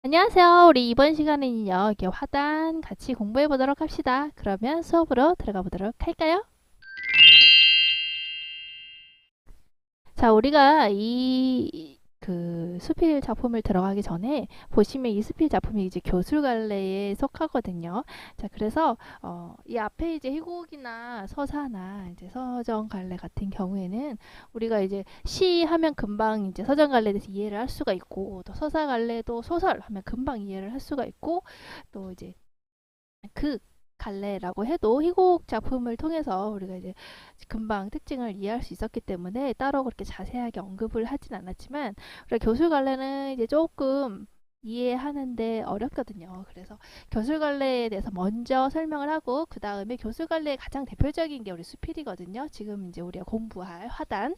안녕하세요. 우리 이번 시간에는요, 이렇게 화단 같이 공부해 보도록 합시다. 그러면 수업으로 들어가 보도록 할까요? 자, 우리가 수필 작품을 들어가기 전에 보시면 이 수필 작품이 이제 교술갈래에 속하거든요. 자, 그래서 이 앞에 이제 희곡이나 서사나 이제 서정갈래 같은 경우에는 우리가 이제 시 하면 금방 이제 서정갈래에 대해서 이해를 할 수가 있고, 또 서사갈래도 소설 하면 금방 이해를 할 수가 있고, 또 이제 그 갈래라고 해도 희곡 작품을 통해서 우리가 이제 금방 특징을 이해할 수 있었기 때문에 따로 그렇게 자세하게 언급을 하진 않았지만, 우리가 교술 갈래는 이제 조금 이해하는데 어렵거든요. 그래서 교술 갈래에 대해서 먼저 설명을 하고, 그 다음에 교술 갈래의 가장 대표적인 게 우리 수필이거든요. 지금 이제 우리가 공부할 화단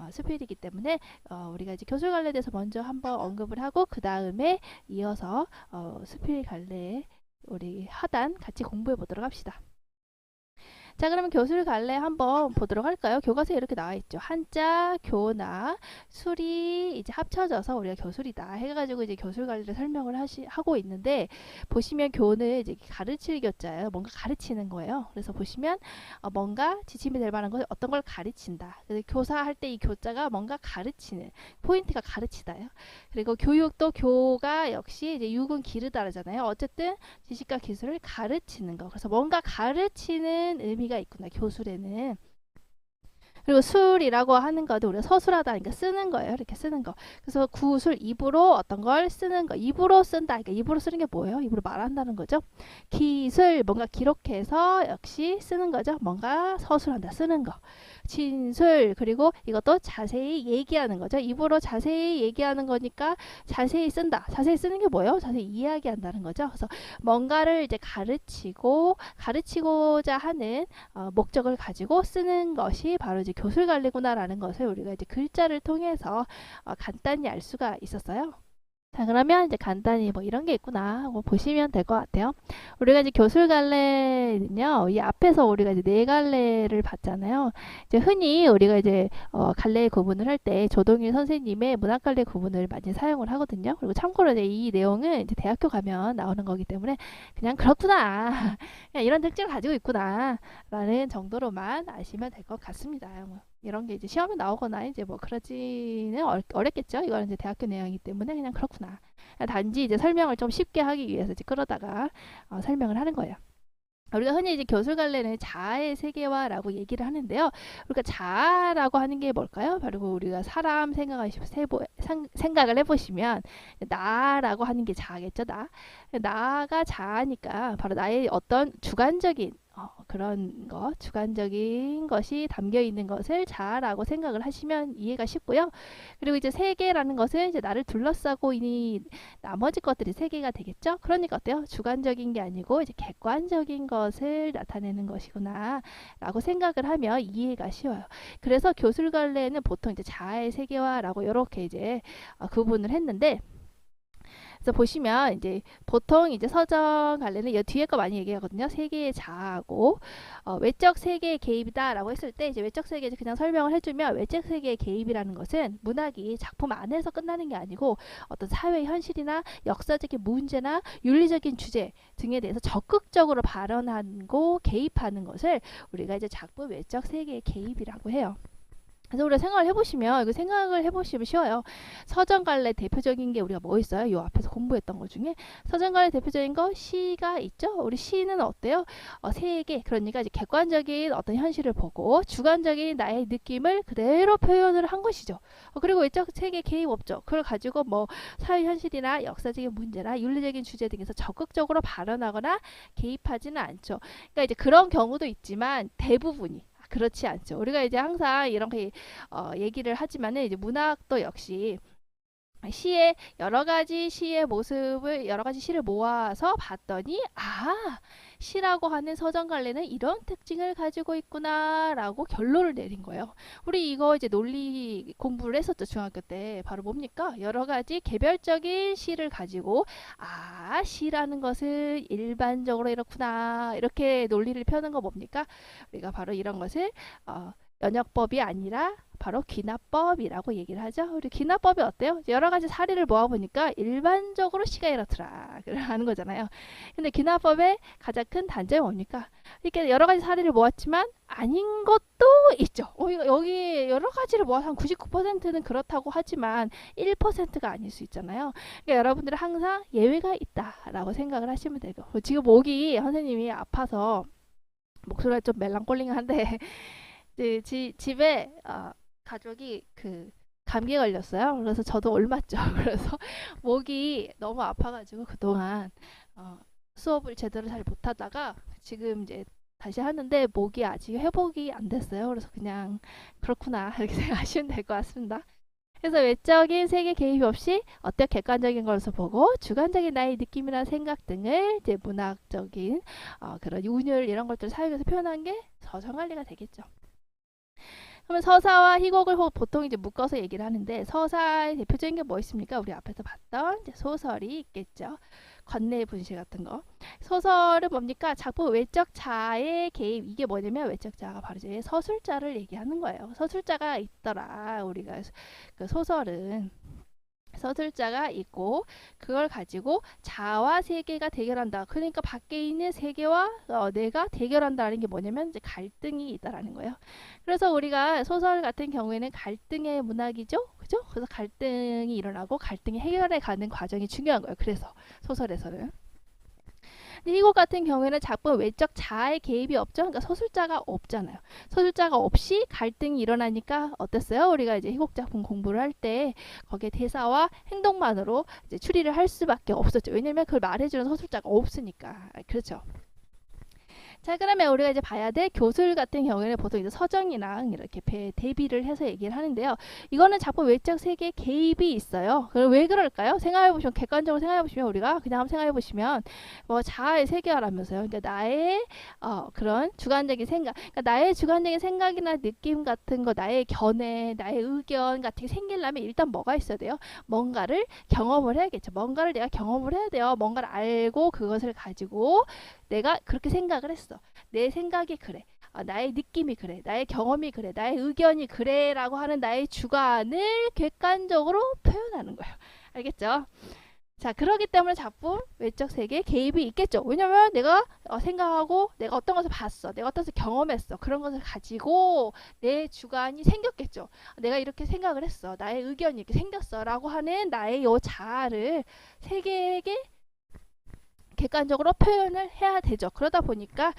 수필이기 때문에 우리가 이제 교술 갈래에 대해서 먼저 한번 언급을 하고, 그 다음에 이어서 수필 갈래에 우리 하단 같이 공부해 보도록 합시다. 자, 그러면 교술 갈래 한번 보도록 할까요? 교과서에 이렇게 나와 있죠. 한자, 교나, 술이 이제 합쳐져서 우리가 교술이다 해가지고 이제 교술 갈래를 설명을 하고 있는데, 보시면 교는 이제 가르칠 교자예요. 뭔가 가르치는 거예요. 그래서 보시면 뭔가 지침이 될 만한 것을 어떤 걸 가르친다. 그래서 교사할 때 이 교자가 뭔가 가르치는 포인트가 가르치다예요. 그리고 교육도 교가 역시 이제 육은 기르다라잖아요. 어쨌든 지식과 기술을 가르치는 거. 그래서 뭔가 가르치는 의미가 있구나, 교술에는. 그리고 술이라고 하는 것도 우리가 서술하다니까 쓰는 거예요. 이렇게 쓰는 거. 그래서 구술, 입으로 어떤 걸 쓰는 거. 입으로 쓴다. 그러니까 입으로 쓰는 게 뭐예요? 입으로 말한다는 거죠. 기술, 뭔가 기록해서 역시 쓰는 거죠. 뭔가 서술한다, 쓰는 거. 진술, 그리고 이것도 자세히 얘기하는 거죠. 입으로 자세히 얘기하는 거니까 자세히 쓴다. 자세히 쓰는 게 뭐예요? 자세히 이야기한다는 거죠. 그래서 뭔가를 이제 가르치고자 하는 목적을 가지고 쓰는 것이 바로 이제 교술관리구나라는 것을 우리가 이제 글자를 통해서 간단히 알 수가 있었어요. 자, 그러면 이제 간단히 뭐 이런 게 있구나 하고 보시면 될 것 같아요. 우리가 이제 교술갈래는요, 이 앞에서 우리가 이제 네 갈래를 봤잖아요. 이제 흔히 우리가 이제 갈래 구분을 할 때 조동일 선생님의 문학갈래 구분을 많이 사용을 하거든요. 그리고 참고로 이제 이 내용은 이제 대학교 가면 나오는 거기 때문에 그냥 그렇구나, 그냥 이런 특징을 가지고 있구나라는 정도로만 아시면 될 것 같습니다. 뭐 이런 게 이제 시험에 나오거나 이제 뭐 그러지는 어렵겠죠. 이거는 이제 대학교 내용이기 때문에 그냥 그렇구나. 단지 이제 설명을 좀 쉽게 하기 위해서 이제 끌어다가 설명을 하는 거예요. 우리가 흔히 이제 교술갈래는 자아의 세계화라고 얘기를 하는데요. 그러니까 자아라고 하는 게 뭘까요? 바로 우리가 사람 생각을 해보시면 나라고 하는 게 자아겠죠. 나가 자아니까 바로 나의 어떤 주관적인 주관적인 것이 담겨 있는 것을 자아라고 생각을 하시면 이해가 쉽고요. 그리고 이제 세계라는 것은 이제 나를 둘러싸고 있는 나머지 것들이 세계가 되겠죠. 그러니까 어때요? 주관적인 게 아니고 이제 객관적인 것을 나타내는 것이구나 라고 생각을 하면 이해가 쉬워요. 그래서 교술갈래는 보통 이제 자아의 세계화라고 이렇게 이제 구분을 했는데, 그래서 보시면 이제 보통 이제 서정 갈래는 이 뒤에 거 많이 얘기하거든요. 세계의 자아고 외적 세계의 개입이다라고 했을 때, 이제 외적 세계 그냥 설명을 해주면, 외적 세계의 개입이라는 것은 문학이 작품 안에서 끝나는 게 아니고 어떤 사회 현실이나 역사적인 문제나 윤리적인 주제 등에 대해서 적극적으로 발언하고 개입하는 것을 우리가 이제 작품 외적 세계의 개입이라고 해요. 그래서 우리가 생각을 해보시면 쉬워요. 서정갈래 대표적인 게 우리가 뭐 있어요? 요 앞에서 공부했던 것 중에 서정갈래 대표적인 거 시가 있죠. 우리 시는 어때요? 세계, 그러니까 이제 객관적인 어떤 현실을 보고 주관적인 나의 느낌을 그대로 표현을 한 것이죠. 그리고 외적 세계 개입 없죠. 그걸 가지고 뭐 사회 현실이나 역사적인 문제나 윤리적인 주제 등에서 적극적으로 발언하거나 개입하지는 않죠. 그러니까 이제 그런 경우도 있지만 대부분이 그렇지 않죠. 우리가 이제 항상 이렇게 얘기를 하지만은, 이제 문학도 역시 시의 여러 가지 시를 모아서 봤더니, 시라고 하는 서정갈래는 이런 특징을 가지고 있구나라고 결론을 내린 거예요. 우리 이거 이제 논리 공부를 했었죠, 중학교 때. 바로 뭡니까? 여러 가지 개별적인 시를 가지고 시라는 것은 일반적으로 이렇구나, 이렇게 논리를 펴는 거 뭡니까? 우리가 바로 이런 것을 연역법이 아니라 바로 귀납법이라고 얘기를 하죠. 우리 귀납법이 어때요? 여러 가지 사례를 모아보니까 일반적으로 시가 이렇더라 하는 거잖아요. 근데 귀납법의 가장 큰 단점이 뭡니까? 이렇게 여러 가지 사례를 모았지만 아닌 것도 있죠. 여기 여러 가지를 모아서 한 99%는 그렇다고 하지만 1%가 아닐 수 있잖아요. 그러니까 여러분들은 항상 예외가 있다라고 생각을 하시면 되고, 지금 목이 선생님이 아파서 목소리가 좀 멜랑콜링한데 집에 가족이 그 감기에 걸렸어요. 그래서 저도 옮았죠. 그래서 목이 너무 아파가지고 그동안 수업을 제대로 잘 못하다가 지금 이제 다시 하는데 목이 아직 회복이 안 됐어요. 그래서 그냥 그렇구나 이렇게 생각하시면 될 것 같습니다. 그래서 외적인 세계 개입 없이 어떤 객관적인 것을 보고 주관적인 나의 느낌이나 생각 등을 이제 문학적인 그런 운율 이런 것들을 사용해서 표현한 게 서정관리가 되겠죠. 그러면 서사와 희곡을 보통 이제 묶어서 얘기를 하는데, 서사의 대표적인 게 뭐 있습니까? 우리 앞에서 봤던 이제 소설이 있겠죠. 관내 분실 같은 거. 소설은 뭡니까? 작품 외적 자의 개입. 이게 뭐냐면 외적 자가 바로 이제 서술자를 얘기하는 거예요. 서술자가 있더라. 우리가 그 소설은 서술자가 있고 그걸 가지고 자와 세계가 대결한다. 그러니까 밖에 있는 세계와 내가 대결한다는 게 뭐냐면 이제 갈등이 있다라는 거예요. 그래서 우리가 소설 같은 경우에는 갈등의 문학이죠. 그죠? 그래서 갈등이 일어나고 갈등이 해결해 가는 과정이 중요한 거예요. 그래서 소설에서는. 희곡 같은 경우에는 작품 외적 자아의 개입이 없죠. 그러니까 서술자가 없잖아요. 서술자가 없이 갈등이 일어나니까 어땠어요? 우리가 이제 희곡 작품 공부를 할 때 거기에 대사와 행동만으로 이제 추리를 할 수밖에 없었죠. 왜냐면 그걸 말해주는 서술자가 없으니까. 그렇죠. 자, 그러면 우리가 이제 봐야 될 교술 같은 경우에는 보통 이제 서정이랑 이렇게 대비를 해서 얘기를 하는데요. 이거는 작품 외적 세계에 개입이 있어요. 그럼 왜 그럴까요? 생각해보시면, 객관적으로 생각해보시면, 우리가 그냥 한번 생각해보시면, 뭐 자아의 세계화라면서요. 그러니까 나의 그런 주관적인 생각, 그러니까 나의 주관적인 생각이나 느낌 같은 거, 나의 견해, 나의 의견 같은 게 생기려면 일단 뭐가 있어야 돼요? 뭔가를 경험을 해야겠죠. 뭔가를 내가 경험을 해야 돼요. 뭔가를 알고 그것을 가지고 내가 그렇게 생각을 했어. 내 생각이 그래. 나의 느낌이 그래. 나의 경험이 그래. 나의 의견이 그래. 라고 하는 나의 주관을 객관적으로 표현하는 거예요. 알겠죠? 자, 그러기 때문에 작품 외적 세계에 개입이 있겠죠. 왜냐면 내가 생각하고 내가 어떤 것을 봤어. 내가 어떤 것을 경험했어. 그런 것을 가지고 내 주관이 생겼겠죠. 내가 이렇게 생각을 했어. 나의 의견이 이렇게 생겼어. 라고 하는 나의 요 자아를 세계에게 객관적으로 표현을 해야 되죠. 그러다 보니까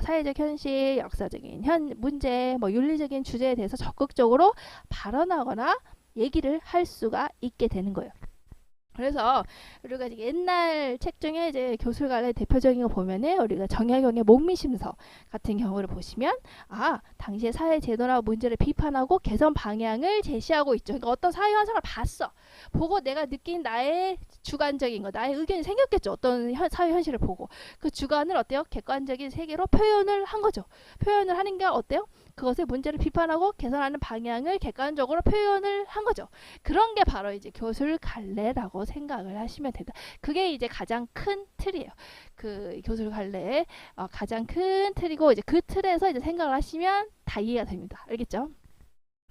사회적 현실, 역사적인 문제, 뭐 윤리적인 주제에 대해서 적극적으로 발언하거나 얘기를 할 수가 있게 되는 거예요. 그래서 우리가 옛날 책 중에 이제 교술관의 대표적인 거 보면은 우리가 정약용의 목미심서 같은 경우를 보시면 당시의 사회 제도나 문제를 비판하고 개선 방향을 제시하고 있죠. 그러니까 어떤 사회 현상을 봤어. 보고 내가 느낀 나의 주관적인 거, 나의 의견이 생겼겠죠. 어떤 사회 현실을 보고 그 주관을 어때요? 객관적인 세계로 표현을 한 거죠. 표현을 하는 게 어때요? 그것의 문제를 비판하고 개선하는 방향을 객관적으로 표현을 한 거죠. 그런 게 바로 이제 교술 갈래라고 생각을 하시면 된다. 그게 이제 가장 큰 틀이에요. 그 교술 갈래의 가장 큰 틀이고, 이제 그 틀에서 이제 생각을 하시면 다 이해가 됩니다. 알겠죠?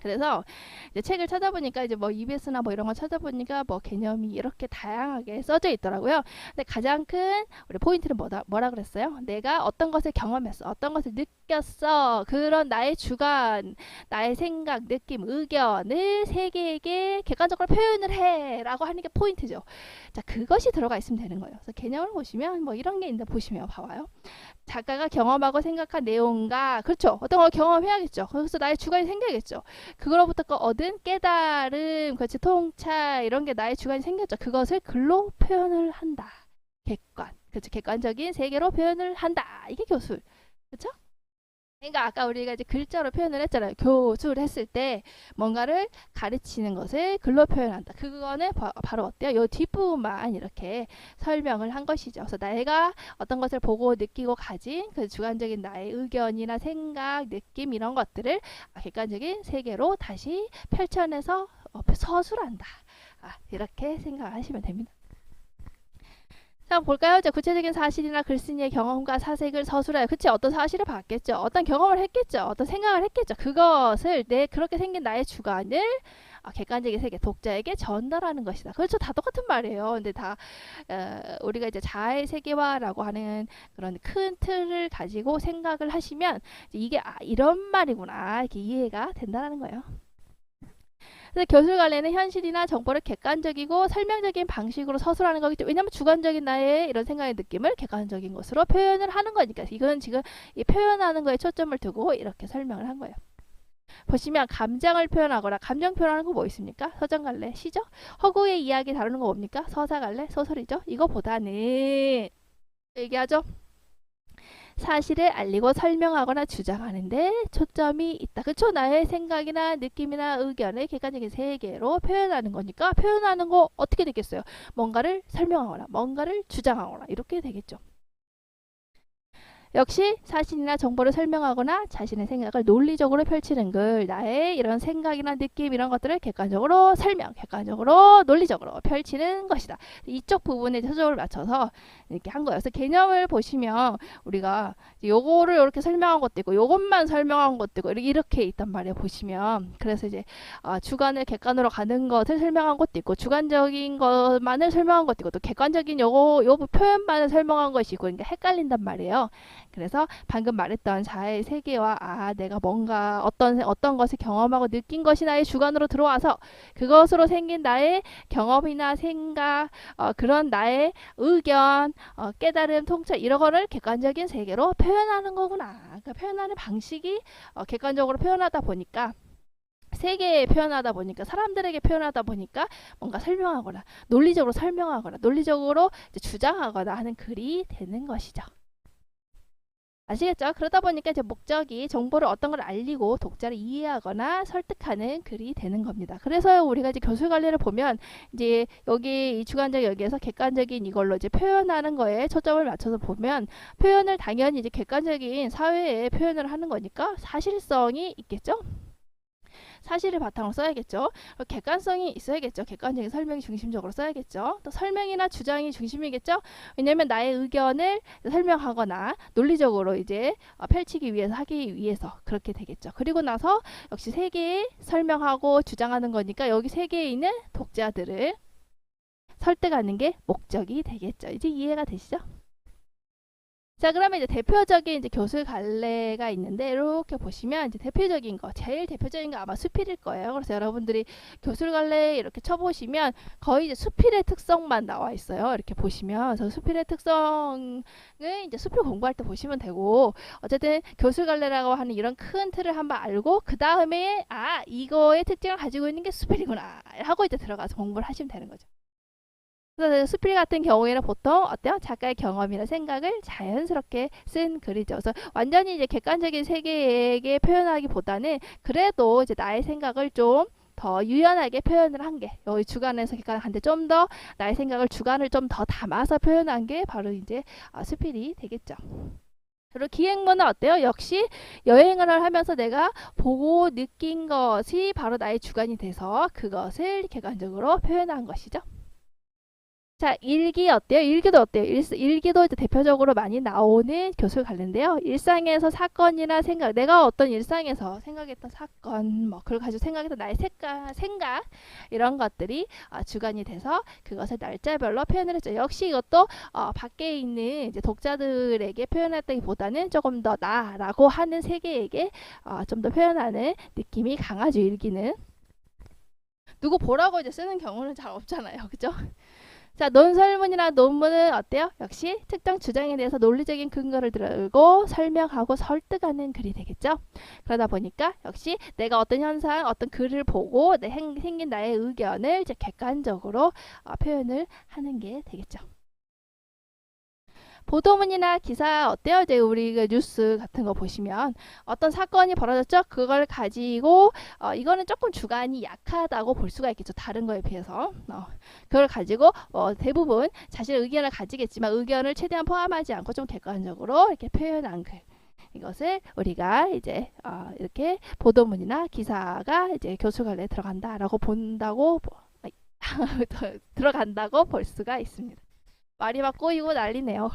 그래서 이제 책을 찾아보니까 이제 뭐 EBS나 뭐 이런 거 찾아보니까 뭐 개념이 이렇게 다양하게 써져 있더라고요. 근데 가장 큰 우리 포인트는 뭐라 그랬어요? 내가 어떤 것을 경험했어, 어떤 것을 느꼈어, 그런 나의 주관, 나의 생각, 느낌, 의견을 세계에게 객관적으로 표현을 해라고 하는 게 포인트죠. 자, 그것이 들어가 있으면 되는 거예요. 그래서 개념을 보시면 뭐 이런 게 있는데 보시면 봐봐요. 작가가 경험하고 생각한 내용과, 그렇죠, 어떤 걸 경험해야겠죠. 그래서 나의 주관이 생겨야겠죠. 그거로부터 얻은 깨달음, 그렇지, 통찰, 이런 게 나의 주관이 생겼죠. 그것을 글로 표현을 한다. 객관, 그렇죠, 객관적인 세계로 표현을 한다. 이게 교술, 그렇죠? 그러니까 아까 우리가 이제 글자로 표현을 했잖아요. 교술 했을 때 뭔가를 가르치는 것을 글로 표현한다. 그거는 바로 어때요? 요 뒷부분만 이렇게 설명을 한 것이죠. 그래서 내가 어떤 것을 보고 느끼고 가진 그 주관적인 나의 의견이나 생각, 느낌, 이런 것들을 객관적인 세계로 다시 펼쳐내서 서술한다. 이렇게 생각하시면 됩니다. 한번 볼까요? 이제 구체적인 사실이나 글쓴이의 경험과 사색을 서술하여, 그치? 어떤 사실을 봤겠죠. 어떤 경험을 했겠죠. 어떤 생각을 했겠죠. 그것을 그렇게 생긴 나의 주관을 객관적인 세계, 독자에게 전달하는 것이다. 그렇죠. 다 똑같은 말이에요. 근데 다 우리가 이제 자아의 세계화라고 하는 그런 큰 틀을 가지고 생각을 하시면 이게 이런 말이구나 이렇게 이해가 된다는 거예요. 그래서 교술관례는 현실이나 정보를 객관적이고 설명적인 방식으로 서술하는 거겠죠. 왜냐하면 주관적인 나의 이런 생각의 느낌을 객관적인 것으로 표현을 하는 거니까. 이건 지금 이 표현하는 거에 초점을 두고 이렇게 설명을 한 거예요. 보시면 감정을 표현하거나 감정 표현하는 거 뭐 있습니까? 서정갈래, 시죠? 허구의 이야기 다루는 거 뭡니까? 서사갈래, 소설이죠? 이거보다는 얘기하죠. 사실을 알리고 설명하거나 주장하는데 초점이 있다. 그쵸? 나의 생각이나 느낌이나 의견을 객관적인 세계로 표현하는 거니까 표현하는 거 어떻게 되겠어요? 뭔가를 설명하거나 뭔가를 주장하거나 이렇게 되겠죠. 역시 사실이나 정보를 설명하거나 자신의 생각을 논리적으로 펼치는 글, 나의 이런 생각이나 느낌 이런 것들을 객관적으로 설명, 객관적으로 논리적으로 펼치는 것이다. 이쪽 부분에 초점을 맞춰서 이렇게 한 거예요. 그래서 개념을 보시면 우리가 요거를 이렇게 설명한 것도 있고 요것만 설명한 것도 있고 이렇게 있단 말이에요. 보시면 그래서 이제 주관을 객관으로 가는 것을 설명한 것도 있고 주관적인 것만을 설명한 것도 있고 또 객관적인 요 표현만을 설명한 것이 있고 그러니까 헷갈린단 말이에요. 그래서 방금 말했던 자아의 세계와 내가 뭔가 어떤 것을 경험하고 느낀 것이 나의 주관으로 들어와서 그것으로 생긴 나의 경험이나 생각 그런 나의 의견 깨달음 통찰 이런 거를 객관적인 세계로 표현하는 거구나. 그러니까 표현하는 방식이 객관적으로 표현하다 보니까 세계에 표현하다 보니까 사람들에게 표현하다 보니까 뭔가 설명하거나 논리적으로 설명하거나 논리적으로 주장하거나 하는 글이 되는 것이죠. 아시겠죠? 그러다 보니까 이제 목적이 정보를 어떤 걸 알리고 독자를 이해하거나 설득하는 글이 되는 겁니다. 그래서 우리가 이제 교술관례를 보면 이제 여기 이 주관적 여기에서 객관적인 이걸로 이제 표현하는 거에 초점을 맞춰서 보면 표현을 당연히 이제 객관적인 사회에 표현을 하는 거니까 사실성이 있겠죠? 사실을 바탕으로 써야겠죠. 객관성이 있어야겠죠. 객관적인 설명이 중심적으로 써야겠죠. 또 설명이나 주장이 중심이겠죠. 왜냐하면 나의 의견을 설명하거나 논리적으로 이제 펼치기 위해서 하기 위해서 그렇게 되겠죠. 그리고 나서 역시 세계에 설명하고 주장하는 거니까 여기 세계에 있는 독자들을 설득하는 게 목적이 되겠죠. 이제 이해가 되시죠? 자, 그러면 이제 대표적인 이제 교술 갈래가 있는데 이렇게 보시면 이제 대표적인 거, 제일 대표적인 거 아마 수필일 거예요. 그래서 여러분들이 교술 갈래 이렇게 쳐보시면 거의 이제 수필의 특성만 나와 있어요. 이렇게 보시면 그래서 수필의 특성을 이제 수필 공부할 때 보시면 되고 어쨌든 교술 갈래라고 하는 이런 큰 틀을 한번 알고 그 다음에 이거의 특징을 가지고 있는 게 수필이구나 하고 이제 들어가서 공부를 하시면 되는 거죠. 그래서 수필 같은 경우에는 보통 어때요? 작가의 경험이나 생각을 자연스럽게 쓴 글이죠. 그래서 완전히 이제 객관적인 세계에게 표현하기보다는 그래도 이제 나의 생각을 좀 더 유연하게 표현을 한 게 여기 주관에서 객관한데 좀 더 나의 생각을 주관을 좀 더 담아서 표현한 게 바로 이제 수필이 되겠죠. 그리고 기행문은 어때요? 역시 여행을 하면서 내가 보고 느낀 것이 바로 나의 주관이 돼서 그것을 객관적으로 표현한 것이죠. 자, 일기 어때요? 일기도 어때요? 일기도 이제 대표적으로 많이 나오는 교술 관련인데요. 일상에서 사건이나 생각, 내가 어떤 일상에서 생각했던 사건, 그걸 가지고 생각했던 나의 생각 이런 것들이 주관이 돼서 그것을 날짜별로 표현을 했죠. 역시 이것도 밖에 있는 이제 독자들에게 표현했다기보다는 조금 더 나라고 하는 세계에게 좀 더 표현하는 느낌이 강하죠. 일기는. 누구 보라고 이제 쓰는 경우는 잘 없잖아요. 그죠? 자, 논설문이나 논문은 어때요? 역시 특정 주장에 대해서 논리적인 근거를 들고 설명하고 설득하는 글이 되겠죠. 그러다 보니까 역시 내가 어떤 현상, 어떤 글을 보고 생긴 나의 의견을 이제 객관적으로 표현을 하는 게 되겠죠. 보도문이나 기사 어때요? 이제 우리가 뉴스 같은 거 보시면 어떤 사건이 벌어졌죠? 그걸 가지고 이거는 조금 주관이 약하다고 볼 수가 있겠죠. 다른 거에 비해서. 그걸 가지고 대부분 자신의 의견을 가지겠지만 의견을 최대한 포함하지 않고 좀 객관적으로 이렇게 표현한 글. 이것을 우리가 이제 이렇게 보도문이나 기사가 이제 교수관례에 들어간다라고 본다고 들어간다고 볼 수가 있습니다. 말이 막 꼬이고 난리네요.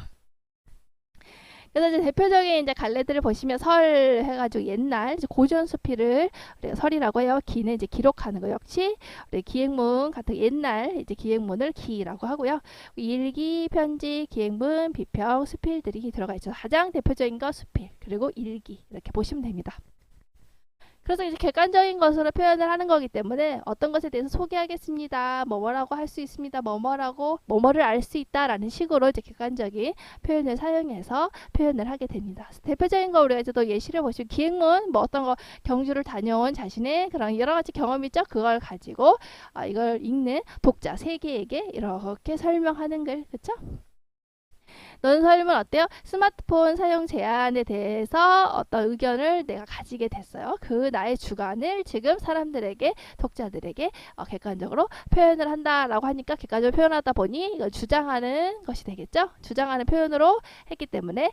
그래서 이제 대표적인 이제 갈래들을 보시면 설 해가지고 옛날 이제 고전 수필을 우리가 설이라고 해요. 기는 이제 기록하는 거 역시 우리 기행문 같은 옛날 이제 기행문을 기라고 하고요. 일기, 편지, 기행문, 비평, 수필들이 들어가 있죠. 가장 대표적인 거 수필 그리고 일기 이렇게 보시면 됩니다. 그래서 이제 객관적인 것으로 표현을 하는 거기 때문에 어떤 것에 대해서 소개하겠습니다. 뭐뭐라고 할 수 있습니다. 뭐뭐라고 뭐뭐를 알 수 있다라는 식으로 이제 객관적인 표현을 사용해서 표현을 하게 됩니다. 대표적인 거 우리가 이제 또 예시를 보시면 기행문 뭐 어떤 거 경주를 다녀온 자신의 그런 여러 가지 경험이 있죠. 그걸 가지고 이걸 읽는 독자 세계에게 이렇게 설명하는 글 그렇죠? 논설문 어때요? 스마트폰 사용 제한에 대해서 어떤 의견을 내가 가지게 됐어요. 그 나의 주관을 지금 사람들에게 독자들에게 객관적으로 표현을 한다라고 하니까 객관적으로 표현하다 보니 이걸 주장하는 것이 되겠죠. 주장하는 표현으로 했기 때문에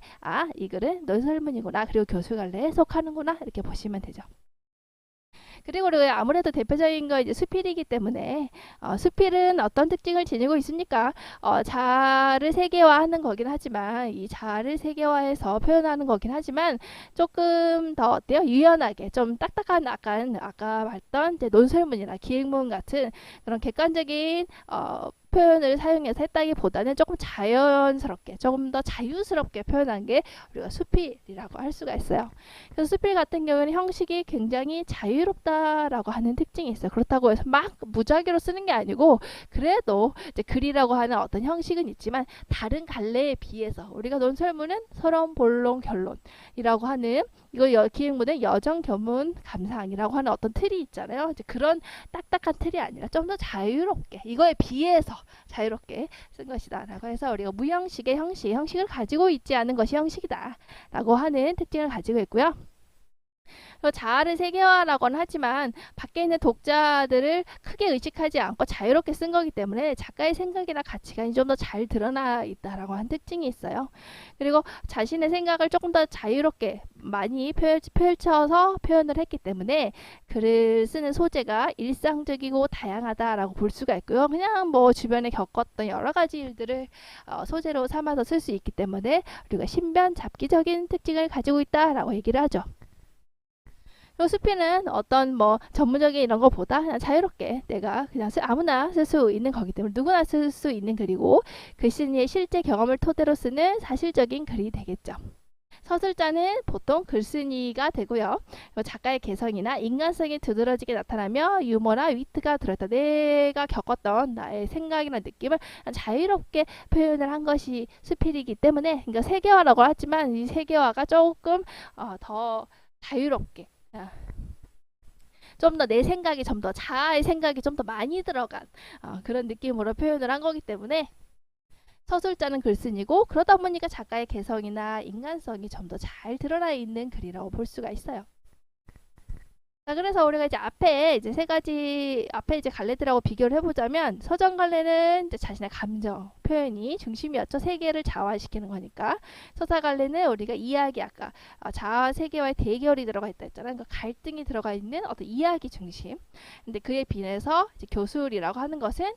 이 글은 논설문이구나. 그리고 교수갈래에 속하는구나. 이렇게 보시면 되죠. 그리고 우리가 아무래도 대표적인 거 이제 수필이기 때문에 수필은 어떤 특징을 지니고 있습니까? 자아를 세계화하는 거긴 하지만 이 자아를 세계화해서 표현하는 거긴 하지만 조금 더 어때요? 유연하게 좀 딱딱한 약간 아까 봤던 이제 논설문이나 기행문 같은 그런 객관적인 표현을 사용해서 했다기보다는 조금 자연스럽게 조금 더 자유스럽게 표현한 게 우리가 수필이라고 할 수가 있어요. 그래서 수필 같은 경우는 형식이 굉장히 자유롭다라고 하는 특징이 있어요. 그렇다고 해서 막 무작위로 쓰는 게 아니고 그래도 이제 글이라고 하는 어떤 형식은 있지만 다른 갈래에 비해서 우리가 논설문은 서론, 본론, 결론이라고 하는 이거 기행문은 여정, 견문, 감상이라고 하는 어떤 틀이 있잖아요. 이제 그런 딱딱한 틀이 아니라 좀 더 자유롭게 이거에 비해서 자유롭게 쓴 것이다 라고 해서 우리가 무형식의 형식을 가지고 있지 않은 것이 형식이다 라고 하는 특징을 가지고 있고요. 자아를 세계화라고는 하지만 밖에 있는 독자들을 크게 의식하지 않고 자유롭게 쓴 거기 때문에 작가의 생각이나 가치관이 좀 더 잘 드러나 있다라고 하는 특징이 있어요. 그리고 자신의 생각을 조금 더 자유롭게 많이 펼쳐서 표현을 했기 때문에 글을 쓰는 소재가 일상적이고 다양하다라고 볼 수가 있고요. 그냥 뭐 주변에 겪었던 여러 가지 일들을 소재로 삼아서 쓸 수 있기 때문에 우리가 신변 잡기적인 특징을 가지고 있다라고 얘기를 하죠. 수필은 어떤 뭐 전문적인 이런 거보다 그냥 자유롭게 내가 그냥 아무나 쓸 수 있는 거기 때문에 누구나 쓸 수 있는 글이고 글쓴이의 실제 경험을 토대로 쓰는 사실적인 글이 되겠죠. 서술자는 보통 글쓴이가 되고요. 작가의 개성이나 인간성이 두드러지게 나타나며 유머나 위트가 들어있다. 내가 겪었던 나의 생각이나 느낌을 자유롭게 표현을 한 것이 수필이기 때문에 그러니까 세계화라고 하지만 이 세계화가 조금 더 자유롭게 좀 더 내 생각이 좀 더 자아의 생각이 좀 더 많이 들어간 그런 느낌으로 표현을 한 거기 때문에 서술자는 글쓴이고 그러다 보니까 작가의 개성이나 인간성이 좀 더 잘 드러나 있는 글이라고 볼 수가 있어요. 자, 그래서 우리가 이제 앞에 세 가지 앞에 이제 갈래들하고 비교를 해보자면 서정 갈래는 이제 자신의 감정 표현이 중심이었죠. 세계를 자화시키는 거니까. 서사 갈래는 우리가 이야기 아까 자아 세계와의 대결이 들어가 있다 했잖아요. 그러니까 갈등이 들어가 있는 어떤 이야기 중심. 근데 그에 비해서 이제 교술이라고 하는 것은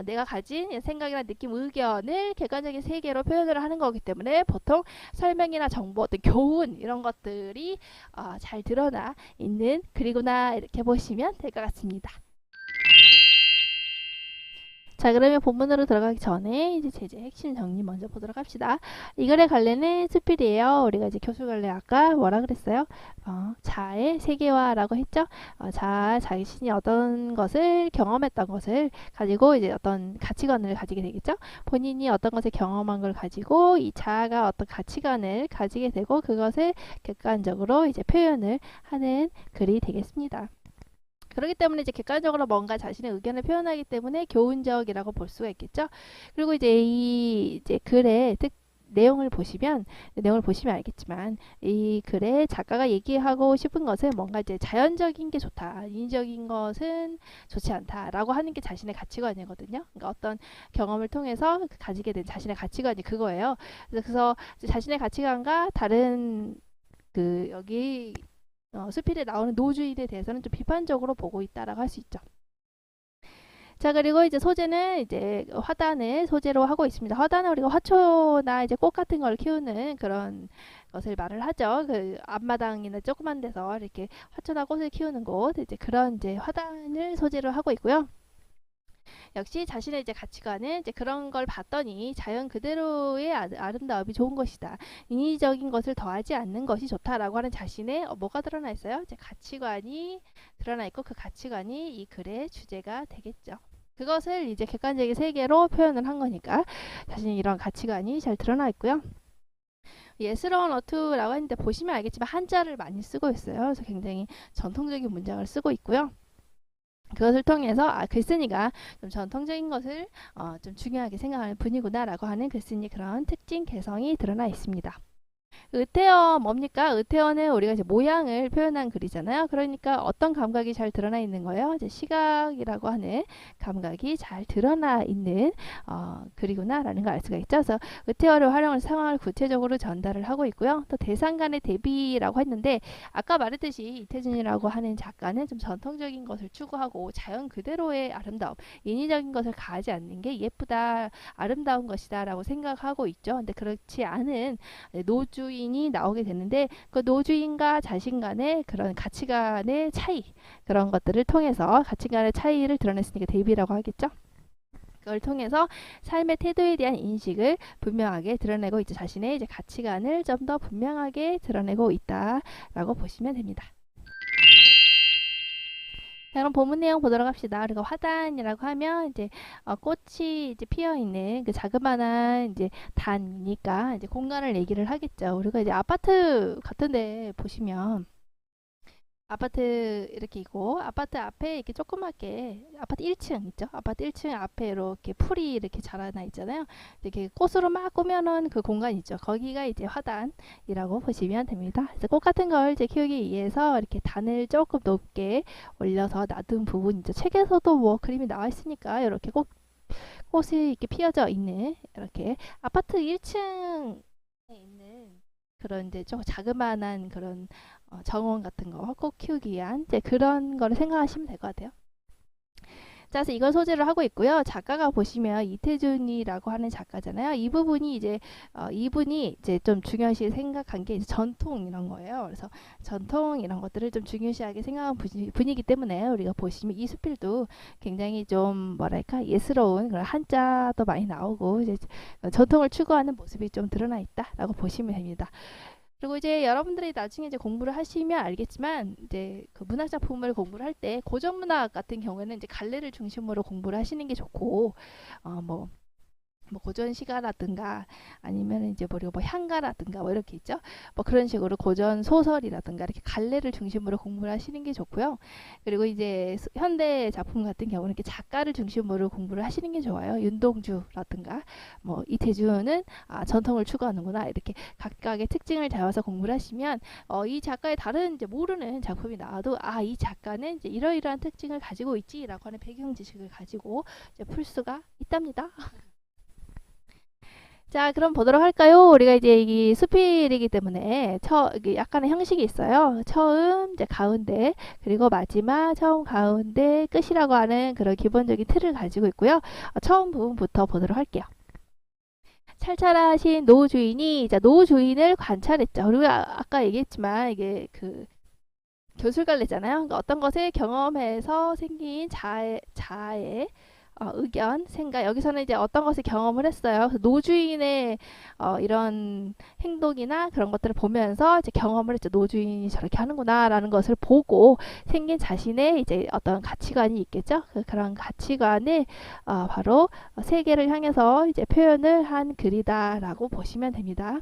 내가 가진 생각이나 느낌, 의견을 객관적인 세계로 표현을 하는 거기 때문에 보통 설명이나 정보, 어떤 교훈 이런 것들이 잘 드러나 있는 글이구나 이렇게 보시면 될 것 같습니다. 자, 그러면 본문으로 들어가기 전에 이제 제재 핵심 정리 먼저 보도록 합시다. 이 글의 갈래는 수필이에요. 우리가 이제 교수 갈래 아까 뭐라 그랬어요? 자아의 세계화라고 했죠. 자신이 어떤 것을 경험했던 것을 가지고 이제 어떤 가치관을 가지게 되겠죠. 본인이 어떤 것을 경험한 걸 가지고 이 자아가 어떤 가치관을 가지게 되고 그것을 객관적으로 이제 표현을 하는 글이 되겠습니다. 그렇기 때문에 이제 객관적으로 뭔가 자신의 의견을 표현하기 때문에 교훈적이라고 볼 수가 있겠죠. 그리고 이제 이 글의 내용을 보시면 알겠지만 이 글에 작가가 얘기하고 싶은 것은 뭔가 이제 자연적인 게 좋다, 인위적인 것은 좋지 않다라고 하는 게 자신의 가치관이거든요. 그러니까 어떤 경험을 통해서 가지게 된 자신의 가치관이 그거예요. 그래서 자신의 가치관과 다른 여기 수필에 나오는 노주인에 대해서는 좀 비판적으로 보고 있다라고 할 수 있죠. 자, 그리고 이제 소재는 이제 화단을 소재로 하고 있습니다. 화단은 우리가 화초나 이제 꽃 같은 걸 키우는 그런 것을 말을 하죠. 그 앞마당이나 조그만 데서 이렇게 화초나 꽃을 키우는 곳, 이제 그런 이제 화단을 소재로 하고 있고요. 역시 자신의 이제 가치관은 이제 그런 걸 봤더니 자연 그대로의 아름다움이 좋은 것이다. 인위적인 것을 더하지 않는 것이 좋다라고 하는 자신의 뭐가 드러나 있어요? 이제 가치관이 드러나 있고 그 가치관이 이 글의 주제가 되겠죠. 그것을 이제 객관적인 세계로 표현을 한 거니까 자신의 이런 가치관이 잘 드러나 있고요. 예스러운 어투라고 했는데 보시면 알겠지만 한자를 많이 쓰고 있어요. 그래서 굉장히 전통적인 문장을 쓰고 있고요. 그것을 통해서 글쓴이가 좀 전통적인 것을 좀 중요하게 생각하는 분이구나라고 하는 글쓴이 그런 특징 개성이 드러나 있습니다. 의태어 뭡니까? 의태어는 우리가 이제 모양을 표현한 글이잖아요. 그러니까 어떤 감각이 잘 드러나 있는 거예요? 이제 시각이라고 하는 감각이 잘 드러나 있는 글이구나라는 걸 알 수가 있죠. 그래서 의태어를 활용해서 상황을 구체적으로 전달을 하고 있고요. 또 대상 간의 대비라고 했는데 아까 말했듯이 이태준이라고 하는 작가는 좀 전통적인 것을 추구하고 자연 그대로의 아름다움, 인위적인 것을 가하지 않는 게 예쁘다, 아름다운 것이다 라고 생각하고 있죠. 근데 그렇지 않은 노주인이 나오게 되는데 그 노주인과 자신 간의 그런 가치관의 차이, 그런 것들을 통해서 가치관의 차이를 드러냈으니까 대비라고 하겠죠. 그걸 통해서 삶의 태도에 대한 인식을 분명하게 드러내고 있죠. 자신의 이제 가치관을 좀 더 분명하게 드러내고 있다라고 보시면 됩니다. 자, 그럼 본문 내용 보도록 합시다. 그리고 화단이라고 하면 이제 꽃이 이제 피어 있는 그 자그마한 이제 단이니까 이제 공간을 얘기를 하겠죠. 우리가 이제 아파트 같은데 보시면 아파트 이렇게 있고 아파트 앞에 이렇게 조그맣게 아파트 1층 있죠. 아파트 1층 앞에 이렇게 풀이 이렇게 자라나 있잖아요. 이렇게 꽃으로 막 꾸며놓은 그 공간 있죠. 거기가 이제 화단이라고 보시면 됩니다. 그래서 꽃 같은 걸 이제 키우기 위해서 이렇게 단을 조금 높게 올려서 놔둔 부분이죠. 책에서도 뭐 그림이 나와 있으니까 이렇게 꽃이 이렇게 피어져 있는 이렇게 아파트 1층에 있는 그런 이제 좀 자그마한 그런 정원 같은 거 꼭 키우기 위한 이제 그런 거를 생각하시면 될 것 같아요. 자, 그래서 이걸 소재로 하고 있고요. 작가가 보시면 이태준이라고 하는 작가잖아요. 이 부분이 이제 이분이 이제 좀 중요시 생각한 게 이제 전통 이런 거예요. 그래서 전통 이런 것들을 좀 중요시하게 생각한 분이기 때문에 우리가 보시면 이수필도 굉장히 좀 뭐랄까 예스러운 그런 한자도 많이 나오고 이제 전통을 추구하는 모습이 좀 드러나 있다라고 보시면 됩니다. 그리고 이제 여러분들이 나중에 이제 공부를 하시면 알겠지만 이제 그 문학 작품을 공부를 할 때 고전 문학 같은 경우에는 이제 갈래를 중심으로 공부를 하시는 게 좋고 뭐 고전 시가라든가 아니면 이제 뭐 향가라든가 뭐 이렇게 있죠. 뭐 그런 식으로 고전 소설이라든가 이렇게 갈래를 중심으로 공부를 하시는 게 좋고요. 그리고 이제 현대 작품 같은 경우는 이렇게 작가를 중심으로 공부를 하시는 게 좋아요. 윤동주라든가 뭐 이태준은 전통을 추구하는구나 이렇게 각각의 특징을 잡아서 공부를 하시면 이 작가의 다른 이제 모르는 작품이 나와도 이 작가는 이제 이러이러한 특징을 가지고 있지라고 하는 배경 지식을 가지고 이제 풀 수가 있답니다. 자, 그럼 보도록 할까요? 우리가 이제 이 수필이기 때문에 약간의 형식이 있어요. 처음, 이제 가운데, 그리고 마지막, 처음, 가운데, 끝이라고 하는 그런 기본적인 틀을 가지고 있고요. 처음 부분부터 보도록 할게요. 찰찰하신 노주인이 노 주인을 관찰했죠. 우리가 아까 얘기했지만 이게 그 교술갈래잖아요. 그러니까 어떤 것을 경험해서 생긴 자아의 의견, 생각, 여기서는 이제 어떤 것을 경험을 했어요. 그래서 노주인의 이런 행동이나 그런 것들을 보면서 이제 경험을 했죠. 노주인이 저렇게 하는구나라는 것을 보고 생긴 자신의 이제 어떤 가치관이 있겠죠. 그런 가치관을 바로 세계를 향해서 이제 표현을 한 글이다라고 보시면 됩니다.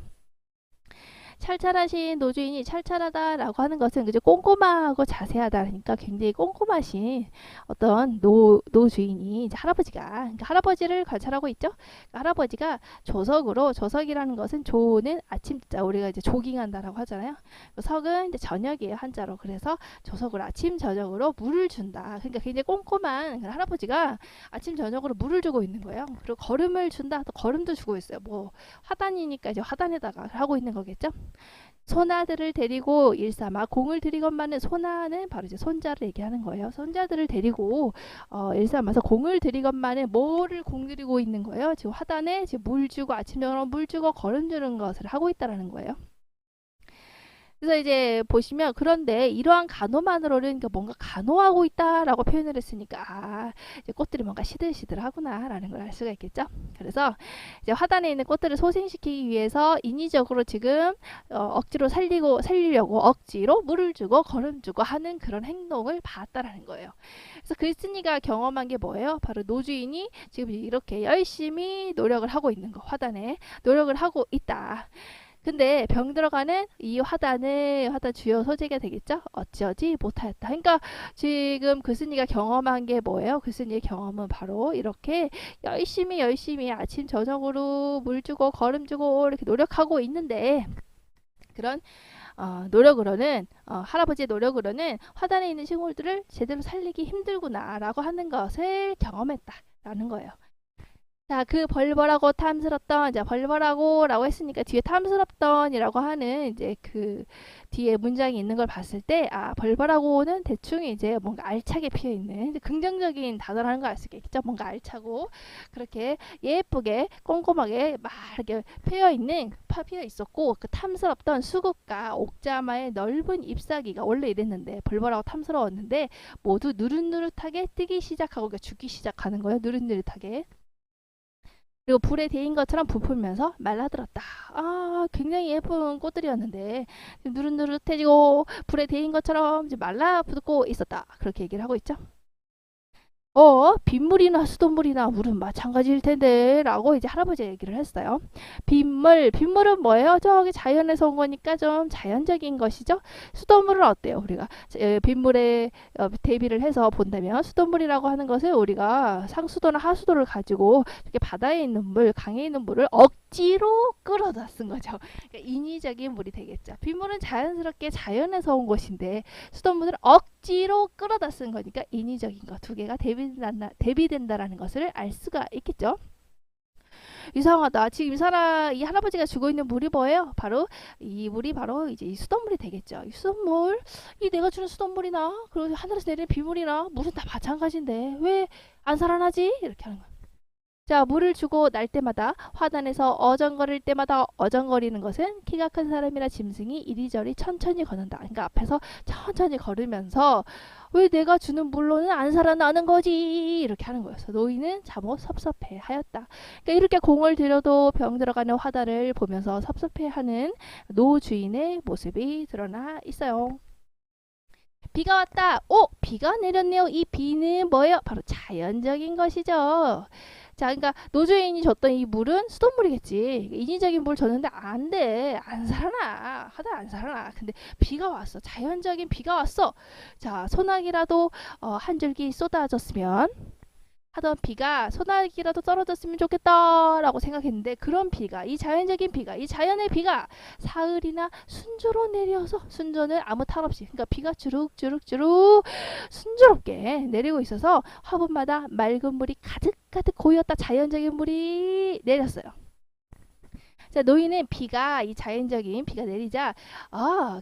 찰찰하신 노주인이 찰찰하다라고 하는 것은 그저 꼼꼼하고 자세하다니까 굉장히 꼼꼼하신 어떤 노주인이 이제 그러니까 할아버지를 관찰하고 있죠. 그러니까 할아버지가 조석이라는 것은 조는 아침자 우리가 이제 조깅한다라고 하잖아요. 석은 이제 저녁이에요 한자로. 그래서 조석으로 아침 저녁으로 물을 준다. 그러니까 굉장히 꼼꼼한 할아버지가 아침 저녁으로 물을 주고 있는 거예요. 그리고 걸음을 준다. 또 걸음도 주고 있어요. 뭐 화단이니까 이제 화단에다가 하고 있는 거겠죠. 손아들을 데리고 일삼아 공을 들이건마는 손아는 바로 이제 손자를 얘기하는 거예요. 손자들을 데리고 일삼아서 공을 들이건마는 뭐를 공들이고 있는 거예요? 지금 화단에 지금 물 주고 아침 저녁 물 주고 거름 주는 것을 하고 있다라는 거예요. 그래서 이제 보시면 그런데 이러한 간호만으로는 그러니까 뭔가 간호하고 있다라고 표현을 했으니까 이제 꽃들이 뭔가 시들시들하구나라는 걸 알 수가 있겠죠. 그래서 이제 화단에 있는 꽃들을 소생시키기 위해서 인위적으로 지금 억지로 살리려고 억지로 물을 주고 거름 주고 하는 그런 행동을 봤다라는 거예요. 그래서 글쓴이가 경험한 게 뭐예요? 바로 노주인이 지금 이렇게 열심히 노력을 하고 있는 거, 화단에 노력을 하고 있다. 근데 병 들어가는 이 화단 주요 소재가 되겠죠? 어찌어찌 못하였다. 그러니까 지금 글쓴이가 경험한 게 뭐예요? 글쓴이의 경험은 바로 이렇게 열심히 아침 저녁으로 물 주고 거름 주고 이렇게 노력하고 있는데 그런 노력으로는 할아버지의 노력으로는 화단에 있는 식물들을 제대로 살리기 힘들구나라고 하는 것을 경험했다라는 거예요. 자, 그 벌벌하고 탐스럽던, 자, 벌벌하고라고 했으니까 뒤에 탐스럽던이라고 하는 이제 그 뒤에 문장이 있는 걸 봤을 때, 벌벌하고는 대충 이제 뭔가 알차게 피어 있는 긍정적인 단어라는 걸 알 수 있겠죠. 뭔가 알차고 그렇게 예쁘게 꼼꼼하게 막 이렇게 피어 있었고, 그 탐스럽던 수국과 옥자마의 넓은 잎사귀가 원래 이랬는데 벌벌하고 탐스러웠는데 모두 누릇누릇하게 뜨기 시작하고 그러니까 죽기 시작하는 거예요. 누릇누릇하게. 그리고 불에 데인 것처럼 부풀면서 말라들었다. 굉장히 예쁜 꽃들이었는데 누릇누릇해지고 불에 데인 것처럼 말라붙고 있었다. 그렇게 얘기를 하고 있죠. 빗물이나 수돗물이나 물은 마찬가지일 텐데 라고 이제 할아버지가 얘기를 했어요. 빗물은 뭐예요? 저기 자연에서 온 거니까 좀 자연적인 것이죠. 수돗물은 어때요? 우리가 빗물에 대비를 해서 본다면 수돗물이라고 하는 것을 우리가 상수도나 하수도를 가지고 이렇게 바다에 있는 물, 강에 있는 물을 억지로 끌어다 쓴 거죠. 그러니까 인위적인 물이 되겠죠. 빗물은 자연스럽게 자연에서 온 것인데 수돗물은 억지로 끌어다 쓴 거니까 인위적인 거 두 개가 대비된다라는 것을 알 수가 있겠죠. 이상하다. 지금 이 할아버지가 주고 있는 물이 뭐예요? 바로 이 물이 바로 이제 이 수돗물이 되겠죠. 이 수돗물, 이 내가 주는 수돗물이나 그리고 하늘에서 내리는 비물이나 물은 다 마찬가지인데 왜 안 살아나지? 이렇게 하는 거예요. 자, 물을 주고 날 때마다 화단에서 어정거릴 때마다 어정거리는 것은 키가 큰 사람이나 짐승이 이리저리 천천히 걷는다. 그러니까 앞에서 천천히 걸으면서 왜 내가 주는 물로는 안 살아나는 거지? 이렇게 하는 거였어. 노인은 잠옷 섭섭해 하였다. 그러니까 이렇게 공을 들여도 병 들어가는 화단을 보면서 섭섭해하는 노주인의 모습이 드러나 있어요. 비가 왔다. 비가 내렸네요. 이 비는 뭐예요? 바로 자연적인 것이죠. 자, 그러니까 노주인이 줬던 이 물은 수돗물이겠지. 인위적인 물 줬는데 안 돼. 안 살아나. 하다 안 살아나. 근데 비가 왔어. 자연적인 비가 왔어. 자, 소나기라도 한 줄기 쏟아졌으면 하던 비가 소나기라도 떨어졌으면 좋겠다라고 생각했는데 그런 비가 이 자연적인 비가 이 자연의 비가 사흘이나 순조로 내려서 순조는 아무 탈 없이 그러니까 비가 주룩주룩주룩 순조롭게 내리고 있어서 화분마다 맑은 물이 가득가득 고였다. 자연적인 물이 내렸어요. 자, 노인은 이 자연적인 비가 내리자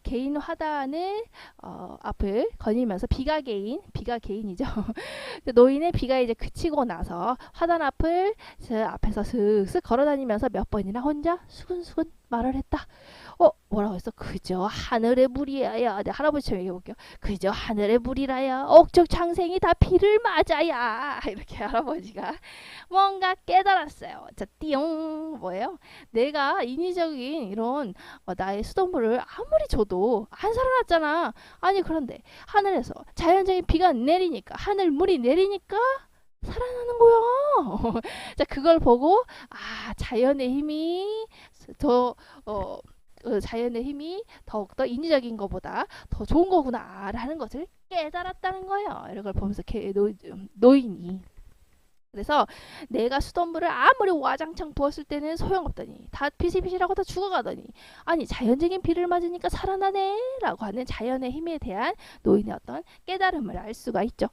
개인 화단을 앞을 거니면서 비가 개인이죠. 노인의 비가 이제 그치고 나서 화단 앞을 앞에서 슥슥 걸어다니면서 몇 번이나 혼자 수근수근 말을 했다. 뭐라고 했어? 그저 하늘의 물이야. 네, 할아버지처럼 얘기해볼게요. 그저 하늘의 물이라야. 억적 창생이 다 비를 맞아야. 이렇게 할아버지가 뭔가 깨달았어요. 자, 띠용 뭐예요? 내가 인위적인 이런 나의 수돗물을 아무리 줘도 안 살아났잖아. 아니 그런데 하늘에서 자연적인 비가 내리니까 하늘물이 내리니까 살아나는 거야. 자, 그걸 보고 자연의 힘이 자연의 힘이 더욱더 인위적인 것보다 더 좋은 거구나 라는 것을 깨달았다는 거예요. 이런 걸 보면서 노인이 그래서 내가 수돗물을 아무리 와장창 부었을 때는 소용없더니 다 피실피실하고 다 죽어가더니 아니 자연적인 비를 맞으니까 살아나네 라고 하는 자연의 힘에 대한 노인의 어떤 깨달음을 알 수가 있죠.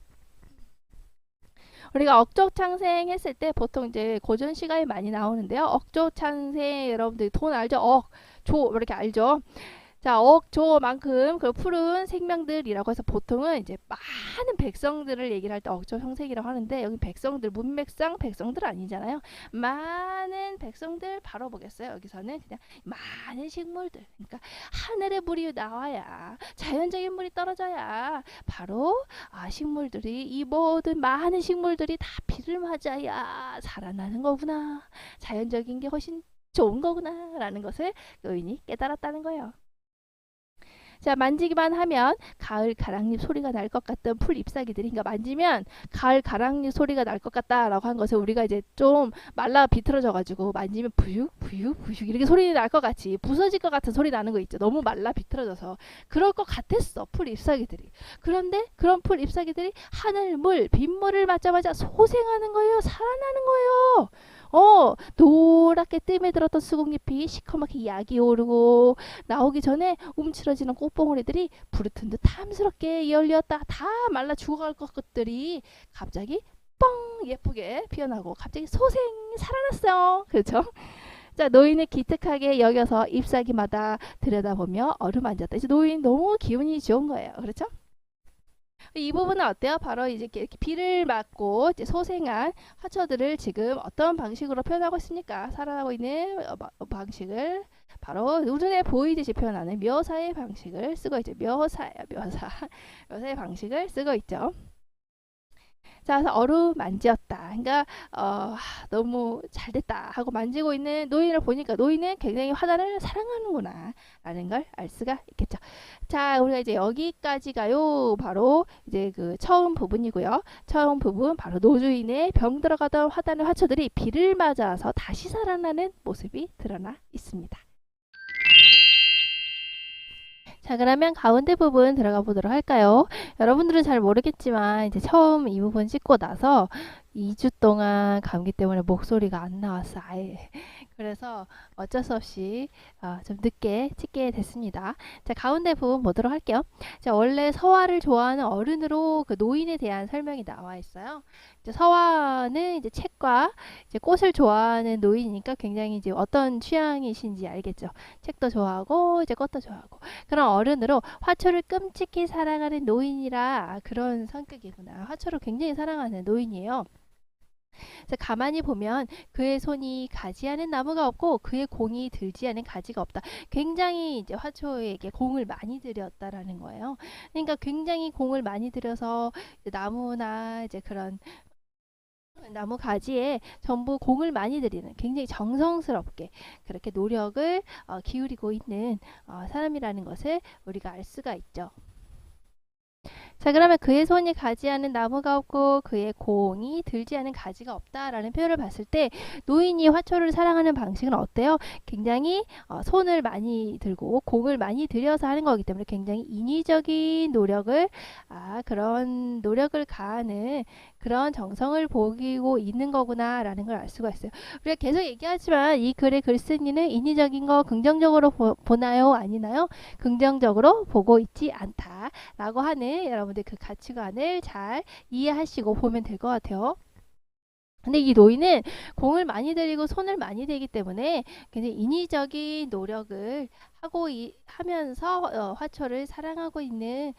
우리가 억족창생 했을 때 보통 이제 고전 시가에 많이 나오는데요. 억족창생 여러분들 돈 알죠? 조 이렇게 알죠? 자, 억조만큼 그 푸른 생명들이라고 해서 보통은 이제 많은 백성들을 얘기를 할 때 억조 형색이라고 하는데 여기 백성들 문맥상 백성들 아니잖아요. 많은 백성들 바로 보겠어요. 여기서는 그냥 많은 식물들. 그러니까 하늘의 물이 나와야 자연적인 물이 떨어져야 바로 식물들이 이 모든 많은 식물들이 다 비를 맞아야 살아나는 거구나. 자연적인 게 훨씬 좋은 거구나 라는 것을 노인이 깨달았다는 거예요. 자, 만지기만 하면 가을 가랑잎 소리가 날 것 같던 풀 잎사귀들이, 그러니까 만지면 가을 가랑잎 소리가 날 것 같다라고 한 것을 우리가 이제 좀 말라 비틀어져 가지고 만지면 부육 부육 부육 이렇게 소리 날 것 같이 부서질 것 같은 소리 나는 거 있죠. 너무 말라 비틀어져서 그럴 것 같았어 풀 잎사귀들이. 그런데 그런 풀 잎사귀들이 하늘 물 빗물을 맞자마자 소생하는 거예요. 살아나는 거예요. 노랗게 뜸에 들었던 수국잎이 시커멓게 약이 오르고 나오기 전에 움츠러지는 꽃봉오리들이 부르튼 듯 탐스럽게 열렸다 다 말라 죽어갈 것들이 갑자기 뻥 예쁘게 피어나고 갑자기 소생 살아났어요. 그렇죠? 자, 노인을 기특하게 여겨서 잎사귀마다 들여다보며 어루만졌다. 이제 노인 너무 기분이 좋은 거예요. 그렇죠? 이 부분은 어때요? 바로 이제 이렇게 비를 맞고 이제 소생한 화초들을 지금 어떤 방식으로 표현하고 있습니까? 살아나고 있는 방식을 바로 눈에 보이듯이 표현하는 묘사의 방식을 쓰고 있죠. 묘사의 방식을 쓰고 있죠. 자, 그래서 어루만지었다. 그러니까 너무 잘됐다 하고 만지고 있는 노인을 보니까 노인은 굉장히 화단을 사랑하는구나 라는 걸 알 수가 있겠죠. 자, 우리가 이제 여기까지가요. 바로 이제 그 처음 부분이고요. 처음 부분 바로 노주인의 병 들어가던 화단의 화초들이 비를 맞아서 다시 살아나는 모습이 드러나 있습니다. 자, 그러면 가운데 부분 들어가 보도록 할까요? 여러분들은 잘 모르겠지만 이제 처음 이 부분 찍고 나서 2주 동안 감기 때문에 목소리가 안 나왔어 아예. 그래서 어쩔 수 없이 좀 늦게 찍게 됐습니다. 자, 가운데 부분 보도록 할게요. 자, 원래 서화를 좋아하는 어른으로 그 노인에 대한 설명이 나와 있어요. 이제 서화는 이제 책과 이제 꽃을 좋아하는 노인이니까 굉장히 이제 어떤 취향이신지 알겠죠. 책도 좋아하고 이제 꽃도 좋아하고 그런 어른으로 화초를 끔찍히 사랑하는 노인이라 그런 성격이구나. 화초를 굉장히 사랑하는 노인이에요. 그래서 가만히 보면 그의 손이 가지 않은 나무가 없고 그의 공이 들지 않은 가지가 없다. 굉장히 이제 화초에게 공을 많이 들였다라는 거예요. 그러니까 굉장히 공을 많이 들여서 이제 나무나 이제 그런 나무 가지에 전부 공을 많이 들이는 굉장히 정성스럽게 그렇게 노력을 기울이고 있는 사람이라는 것을 우리가 알 수가 있죠. 자, 그러면 그의 손이 가지 않은 나무가 없고 그의 공이 들지 않은 가지가 없다라는 표현을 봤을 때 노인이 화초를 사랑하는 방식은 어때요? 굉장히 손을 많이 들고 공을 많이 들여서 하는 거기 때문에 굉장히 인위적인 노력을 그런 노력을 가하는 그런 정성을 보이고 있는 거구나 라는 걸 알 수가 있어요. 우리가 계속 얘기하지만 이 글의 글쓴이는 인위적인 거 긍정적으로 보나요? 아니나요? 긍정적으로 보고 있지 않다 라고 하는 여러분들 그 가치관을 잘 이해하시고 보면 될 것 같아요. 근데 이 노인은 공을 많이 들이고 손을 많이 대기 때문에 굉장히 인위적인 노력을 하고 하면서 화초를 사랑하고 있는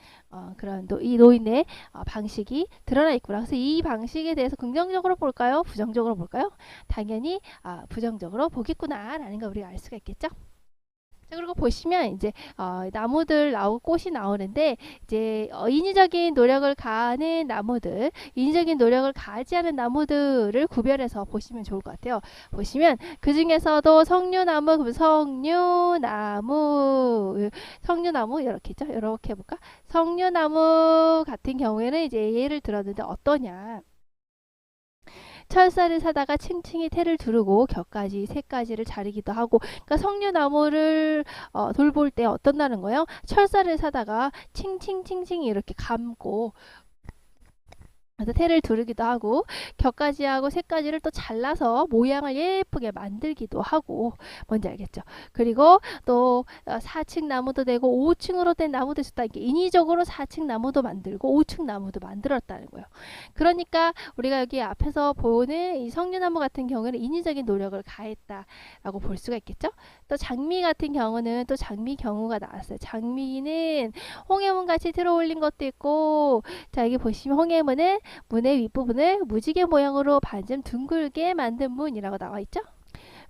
그런 이 노인의 방식이 드러나 있구나. 그래서 이 방식에 대해서 긍정적으로 볼까요? 부정적으로 볼까요? 당연히 부정적으로 보겠구나 라는 걸 우리가 알 수가 있겠죠. 자, 그리고 보시면 이제 나무들 나오고 꽃이 나오는데 이제 인위적인 노력을 가하는 나무들, 인위적인 노력을 가하지 않은 나무들을 구별해서 보시면 좋을 것 같아요. 보시면 그 중에서도 석류나무, 그럼 석류나무 이렇게 있죠. 이렇게 해볼까? 석류나무 같은 경우에는 이제 예를 들었는데 어떠냐? 철사를 사다가 층층이 테를 두르고 격가지, 새가지를 자르기도 하고, 그러니까 석류나무를 돌볼 때 어떤다는 거예요? 철사를 사다가 칭칭칭칭 이렇게 감고 그래서 테를 두르기도 하고 겹가지하고 색가지를 또 잘라서 모양을 예쁘게 만들기도 하고 뭔지 알겠죠? 그리고 또 4층 나무도 되고 5층으로 된 나무도 있었다. 이렇게 인위적으로 4층 나무도 만들고 5층 나무도 만들었다는 거예요. 그러니까 우리가 여기 앞에서 보는 이 석류나무 같은 경우는 인위적인 노력을 가했다라고 볼 수가 있겠죠? 또 장미 같은 경우는 또 장미 경우가 나왔어요. 장미는 홍해문 같이 들어 올린 것도 있고 자 여기 보시면 홍해문은 문의 윗부분을 무지개 모양으로 반쯤 둥글게 만든 문이라고 나와 있죠.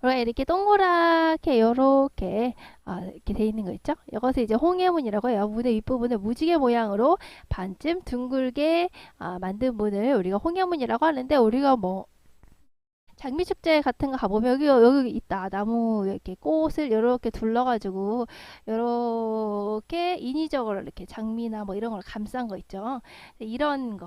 이렇게 동그랗게 요렇게 이렇게 돼 있는 거 있죠. 이것을 이제 홍해문이라고 해요. 문의 윗부분을 무지개 모양으로 반쯤 둥글게 만든 문을 우리가 홍해문이라고 하는데 우리가 뭐 장미축제 같은 거 가보면 여기 있다. 나무 이렇게 꽃을 이렇게 둘러가지고 이렇게 인위적으로 이렇게 장미나 뭐 이런 걸 감싼 거 있죠. 이런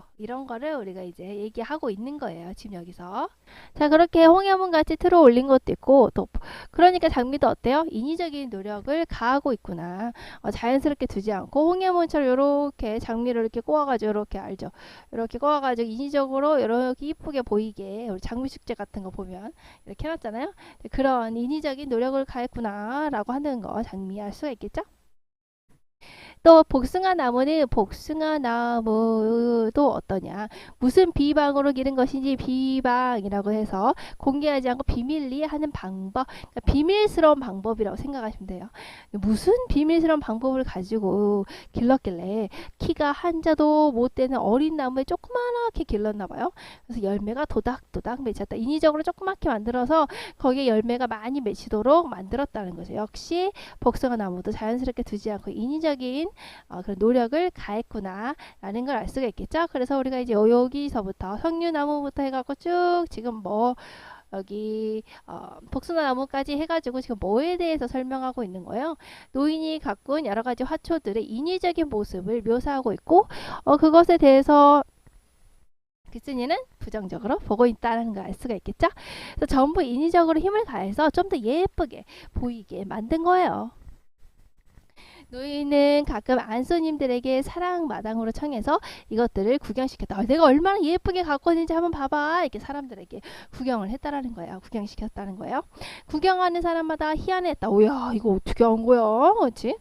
거를 우리가 이제 얘기하고 있는 거예요. 지금 여기서. 자 그렇게 홍해문 같이 틀어 올린 것도 있고 또 그러니까 장미도 어때요? 인위적인 노력을 가하고 있구나. 자연스럽게 두지 않고 홍해문처럼 이렇게 장미를 이렇게 꼬아가지고 이렇게 알죠. 이렇게 꼬아가지고 인위적으로 이렇게 이쁘게 보이게 우리 장미축제 같은 거 보면 이렇게 해놨잖아요. 그런 인위적인 노력을 가했구나 라고 하는 거 장미 알 수가 있겠죠. 또 복숭아 나무는 복숭아 나무도 어떠냐 무슨 비방으로 기른 것인지 비방이라고 해서 공개하지 않고 비밀리 하는 방법 그러니까 비밀스러운 방법이라고 생각하시면 돼요. 무슨 비밀스러운 방법을 가지고 길렀길래 키가 한자도 못 되는 어린 나무에 조그맣게 길렀나 봐요. 그래서 열매가 도닥도닥 맺혔다. 인위적으로 조그맣게 만들어서 거기에 열매가 많이 맺히도록 만들었다는 거죠. 역시 복숭아 나무도 자연스럽게 두지 않고 인위적인 그런 노력을 가했구나 라는 걸 알 수가 있겠죠. 그래서 우리가 이제 여기서부터 석류나무부터 해갖고 쭉 지금 뭐 여기 복숭아 나무까지 해가지고 지금 뭐에 대해서 설명하고 있는 거예요. 노인이 가꾼 여러 가지 화초들의 인위적인 모습을 묘사하고 있고 그것에 대해서 글쓴이는 부정적으로 보고 있다는 걸 알 수가 있겠죠. 그래서 전부 인위적으로 힘을 가해서 좀 더 예쁘게 보이게 만든 거예요. 노인은 가끔 안소님들에게 사랑마당으로 청해서 이것들을 구경시켰다. 내가 얼마나 예쁘게 갖고 왔는지 한번 봐봐. 이렇게 사람들에게 구경을 했다라는 거예요. 구경시켰다는 거예요. 구경하는 사람마다 희한했다. 오야 이거 어떻게 한 거야? 그렇지?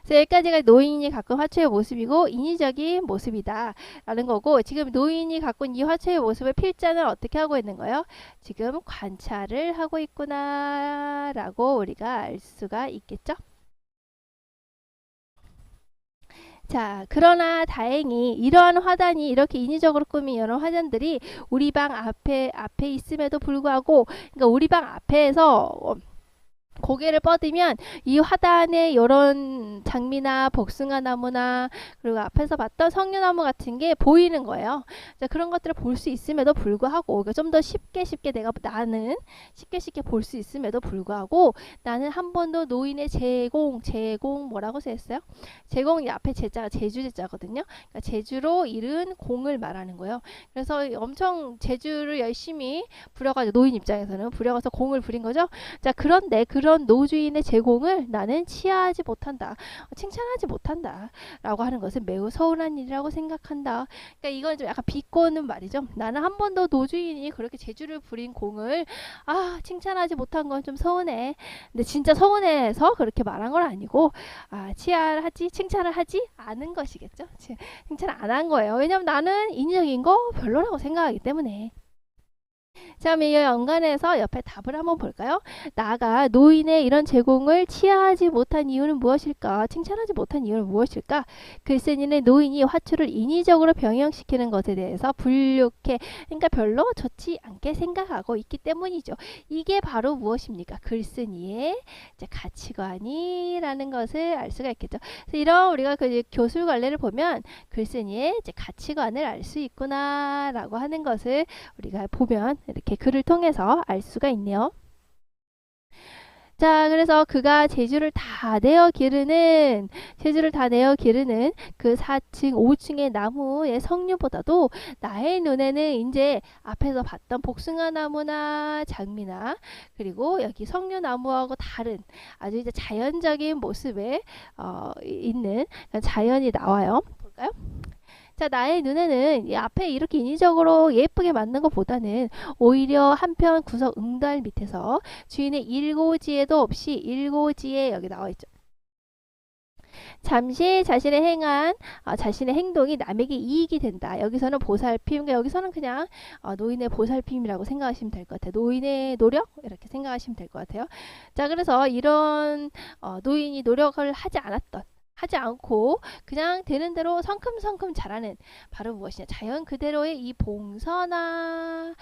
그래서 여기까지가 노인이 가꾼 화초의 모습이고 인위적인 모습이다 라는 거고 지금 노인이 가꾼 이 화초의 모습을 필자는 어떻게 하고 있는 거예요? 지금 관찰을 하고 있구나 라고 우리가 알 수가 있겠죠? 자, 그러나 다행히 이러한 화단이 이렇게 인위적으로 꾸민 이런 화단들이 우리 방 앞에 있음에도 불구하고 그러니까 우리 방 앞에서 고개를 뻗으면 이 화단에 이런 장미나 복숭아 나무나 그리고 앞에서 봤던 석류나무 같은 게 보이는 거예요. 자, 그런 것들을 볼 수 있음에도 불구하고 좀 더 쉽게 나는 쉽게 볼 수 있음에도 불구하고 나는 한 번도 노인의 제공 뭐라고 써있어요? 제공 앞에 제자가 제주 제자거든요. 그러니까 제주로 이룬 공을 말하는 거예요. 그래서 엄청 제주를 열심히 부려가지고 노인 입장에서는 부려가서 공을 부린 거죠. 자, 그런데 그런 노주인의 제공을 나는 치하하지 못한다. 칭찬하지 못한다. 라고 하는 것은 매우 서운한 일이라고 생각한다. 그러니까 이건 좀 약간 비꼬는 말이죠. 나는 한 번도 노주인이 그렇게 제주를 부린 공을 칭찬하지 못한 건 좀 서운해. 근데 진짜 서운해서 그렇게 말한 건 아니고 치하를 하지 칭찬을 하지 않은 것이겠죠. 칭찬 안 한 거예요. 왜냐면 나는 인위적인 거 별로라고 생각하기 때문에. 자, 그럼 이 연관해서 옆에 답을 한번 볼까요? 나가 노인의 이런 제공을 치하하지 못한 이유는 무엇일까? 칭찬하지 못한 이유는 무엇일까? 글쓴이는 노인이 화초를 인위적으로 병행시키는 것에 대해서 불쾌해, 그러니까 별로 좋지 않게 생각하고 있기 때문이죠. 이게 바로 무엇입니까? 글쓴이의 이제 가치관이라는 것을 알 수가 있겠죠. 그래서 이런 우리가 그 교술관례를 보면 글쓴이의 이제 가치관을 알 수 있구나라고 하는 것을 우리가 보면 이렇게 글을 통해서 알 수가 있네요. 자, 그래서 그가 제주를 다 내어 기르는 그 4층, 5층의 나무의 석류보다도 나의 눈에는 이제 앞에서 봤던 복숭아 나무나 장미나 그리고 여기 석류나무하고 다른 아주 이제 자연적인 모습에 있는 자연이 나와요. 볼까요? 자, 나의 눈에는 이 앞에 이렇게 인위적으로 예쁘게 만든 것보다는 오히려 한편 구석 응달 밑에서 주인의 일고지에도 없이 일고지에 여기 나와 있죠. 잠시 자신의 행한 자신의 행동이 남에게 이익이 된다. 여기서는 보살핌, 그러니까 여기서는 그냥 노인의 보살핌이라고 생각하시면 될 것 같아요. 노인의 노력 이렇게 생각하시면 될 것 같아요. 자, 그래서 이런 노인이 노력을 하지 않고 그냥 되는 대로 성큼성큼 자라는 바로 무엇이냐, 자연 그대로의 이 봉선화.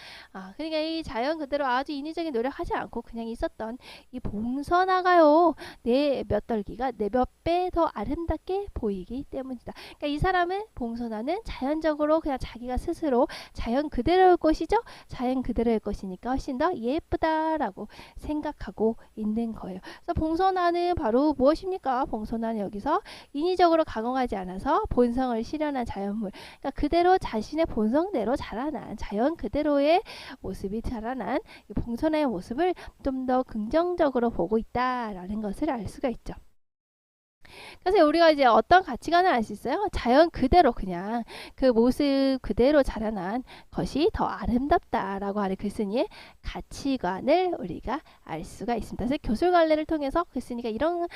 그러니까 이 자연 그대로 아주 인위적인 노력하지 않고 그냥 있었던 이 봉선화가요, 내 몇 덜기가 내 몇 배 더 아름답게 보이기 때문이다. 그러니까 이 사람은 봉선화는 자연적으로 그냥 자기가 스스로 자연 그대로의 것이죠. 자연 그대로의 것이니까 훨씬 더 예쁘다라고 생각하고 있는 거예요. 그래서 봉선화는 바로 무엇입니까? 봉선화는 여기서 인위적으로 가공하지 않아서 본성을 실현한 자연물, 그러니까 그대로 자신의 본성대로 자라난 자연 그대로의 모습이 자라난 이 봉선화의 모습을 좀 더 긍정적으로 보고 있다라는 것을 알 수가 있죠. 그래서 우리가 이제 어떤 가치관을 알 수 있어요? 자연 그대로 그냥 그 모습 그대로 자라난 것이 더 아름답다라고 하는 글쓴이의 가치관을 우리가 알 수가 있습니다. 그래서 교술갈래를 통해서 글쓴이가 이런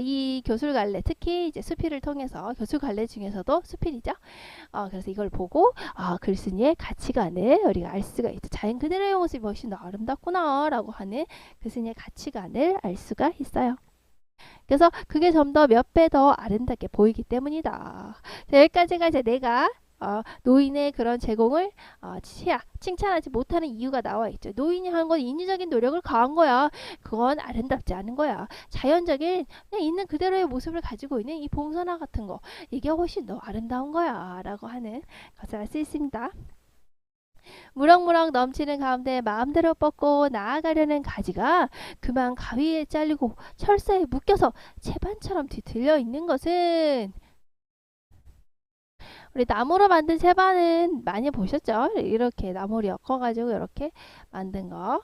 이 교술갈래, 특히 이제 수필을 통해서 교술갈래 중에서도 수필이죠. 그래서 이걸 보고 글쓴이의 가치관을 우리가 알 수가 있죠. 자연 그대로의 모습이 훨씬 더 아름답구나라고 하는 글쓴이의 가치관을 알 수가 있어요. 그래서 그게 좀 더 몇 배 더 아름답게 보이기 때문이다. 자, 여기까지가 이제 내가 노인의 그런 제공을 칭찬하지 못하는 이유가 나와 있죠. 노인이 한 건 인위적인 노력을 가한 거야. 그건 아름답지 않은 거야. 자연적인 그냥 있는 그대로의 모습을 가지고 있는 이 봉선화 같은 거, 이게 훨씬 더 아름다운 거야 라고 하는 것을 알 수 있습니다. 무럭무럭 넘치는 가운데 마음대로 뻗고 나아가려는 가지가 그만 가위에 잘리고 철사에 묶여서 채반처럼 뒤틀려 있는 것은, 우리 나무로 만든 채반은 많이 보셨죠? 이렇게 나무를 엮어가지고 이렇게 만든 거,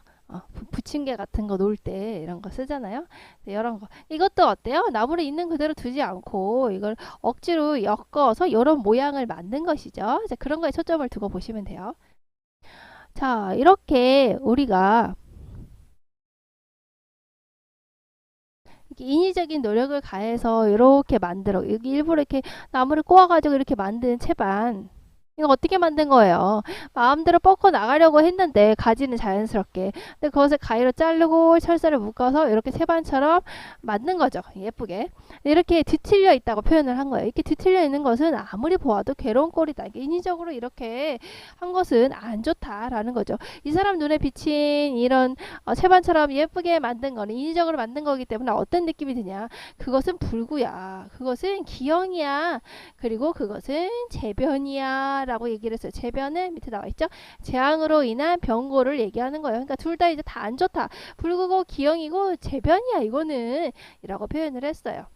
부침개 같은 거 놓을 때 이런 거 쓰잖아요. 이런 거, 이것도 어때요? 나무를 있는 그대로 두지 않고 이걸 억지로 엮어서 이런 모양을 만든 것이죠. 이제 그런 거에 초점을 두고 보시면 돼요. 자, 이렇게 우리가 인위적인 노력을 가해서 이렇게 만들어, 여기 일부러 이렇게 나무를 꼬아가지고 이렇게 만든 채반, 이거 어떻게 만든 거예요? 마음대로 뻗고 나가려고 했는데 가지는 자연스럽게, 근데 그것을 가위로 자르고 철사를 묶어서 이렇게 채반처럼 만든 거죠. 예쁘게 이렇게 뒤틀려 있다고 표현을 한 거예요. 이렇게 뒤틀려 있는 것은 아무리 보아도 괴로운 꼴이다. 인위적으로 이렇게 한 것은 안 좋다라는 거죠. 이 사람 눈에 비친 이런 채반처럼 예쁘게 만든 거는 인위적으로 만든 거기 때문에 어떤 느낌이 드냐, 그것은 불구야, 그것은 기형이야, 그리고 그것은 재변이야 라고 얘기를 했어요. 재변은 밑에 나와 있죠. 재앙으로 인한 병고를 얘기하는 거예요. 그러니까 둘 다 이제 다 안 좋다. 불구고 기형이고 재변이야 이거는 이라고 표현을 했어요.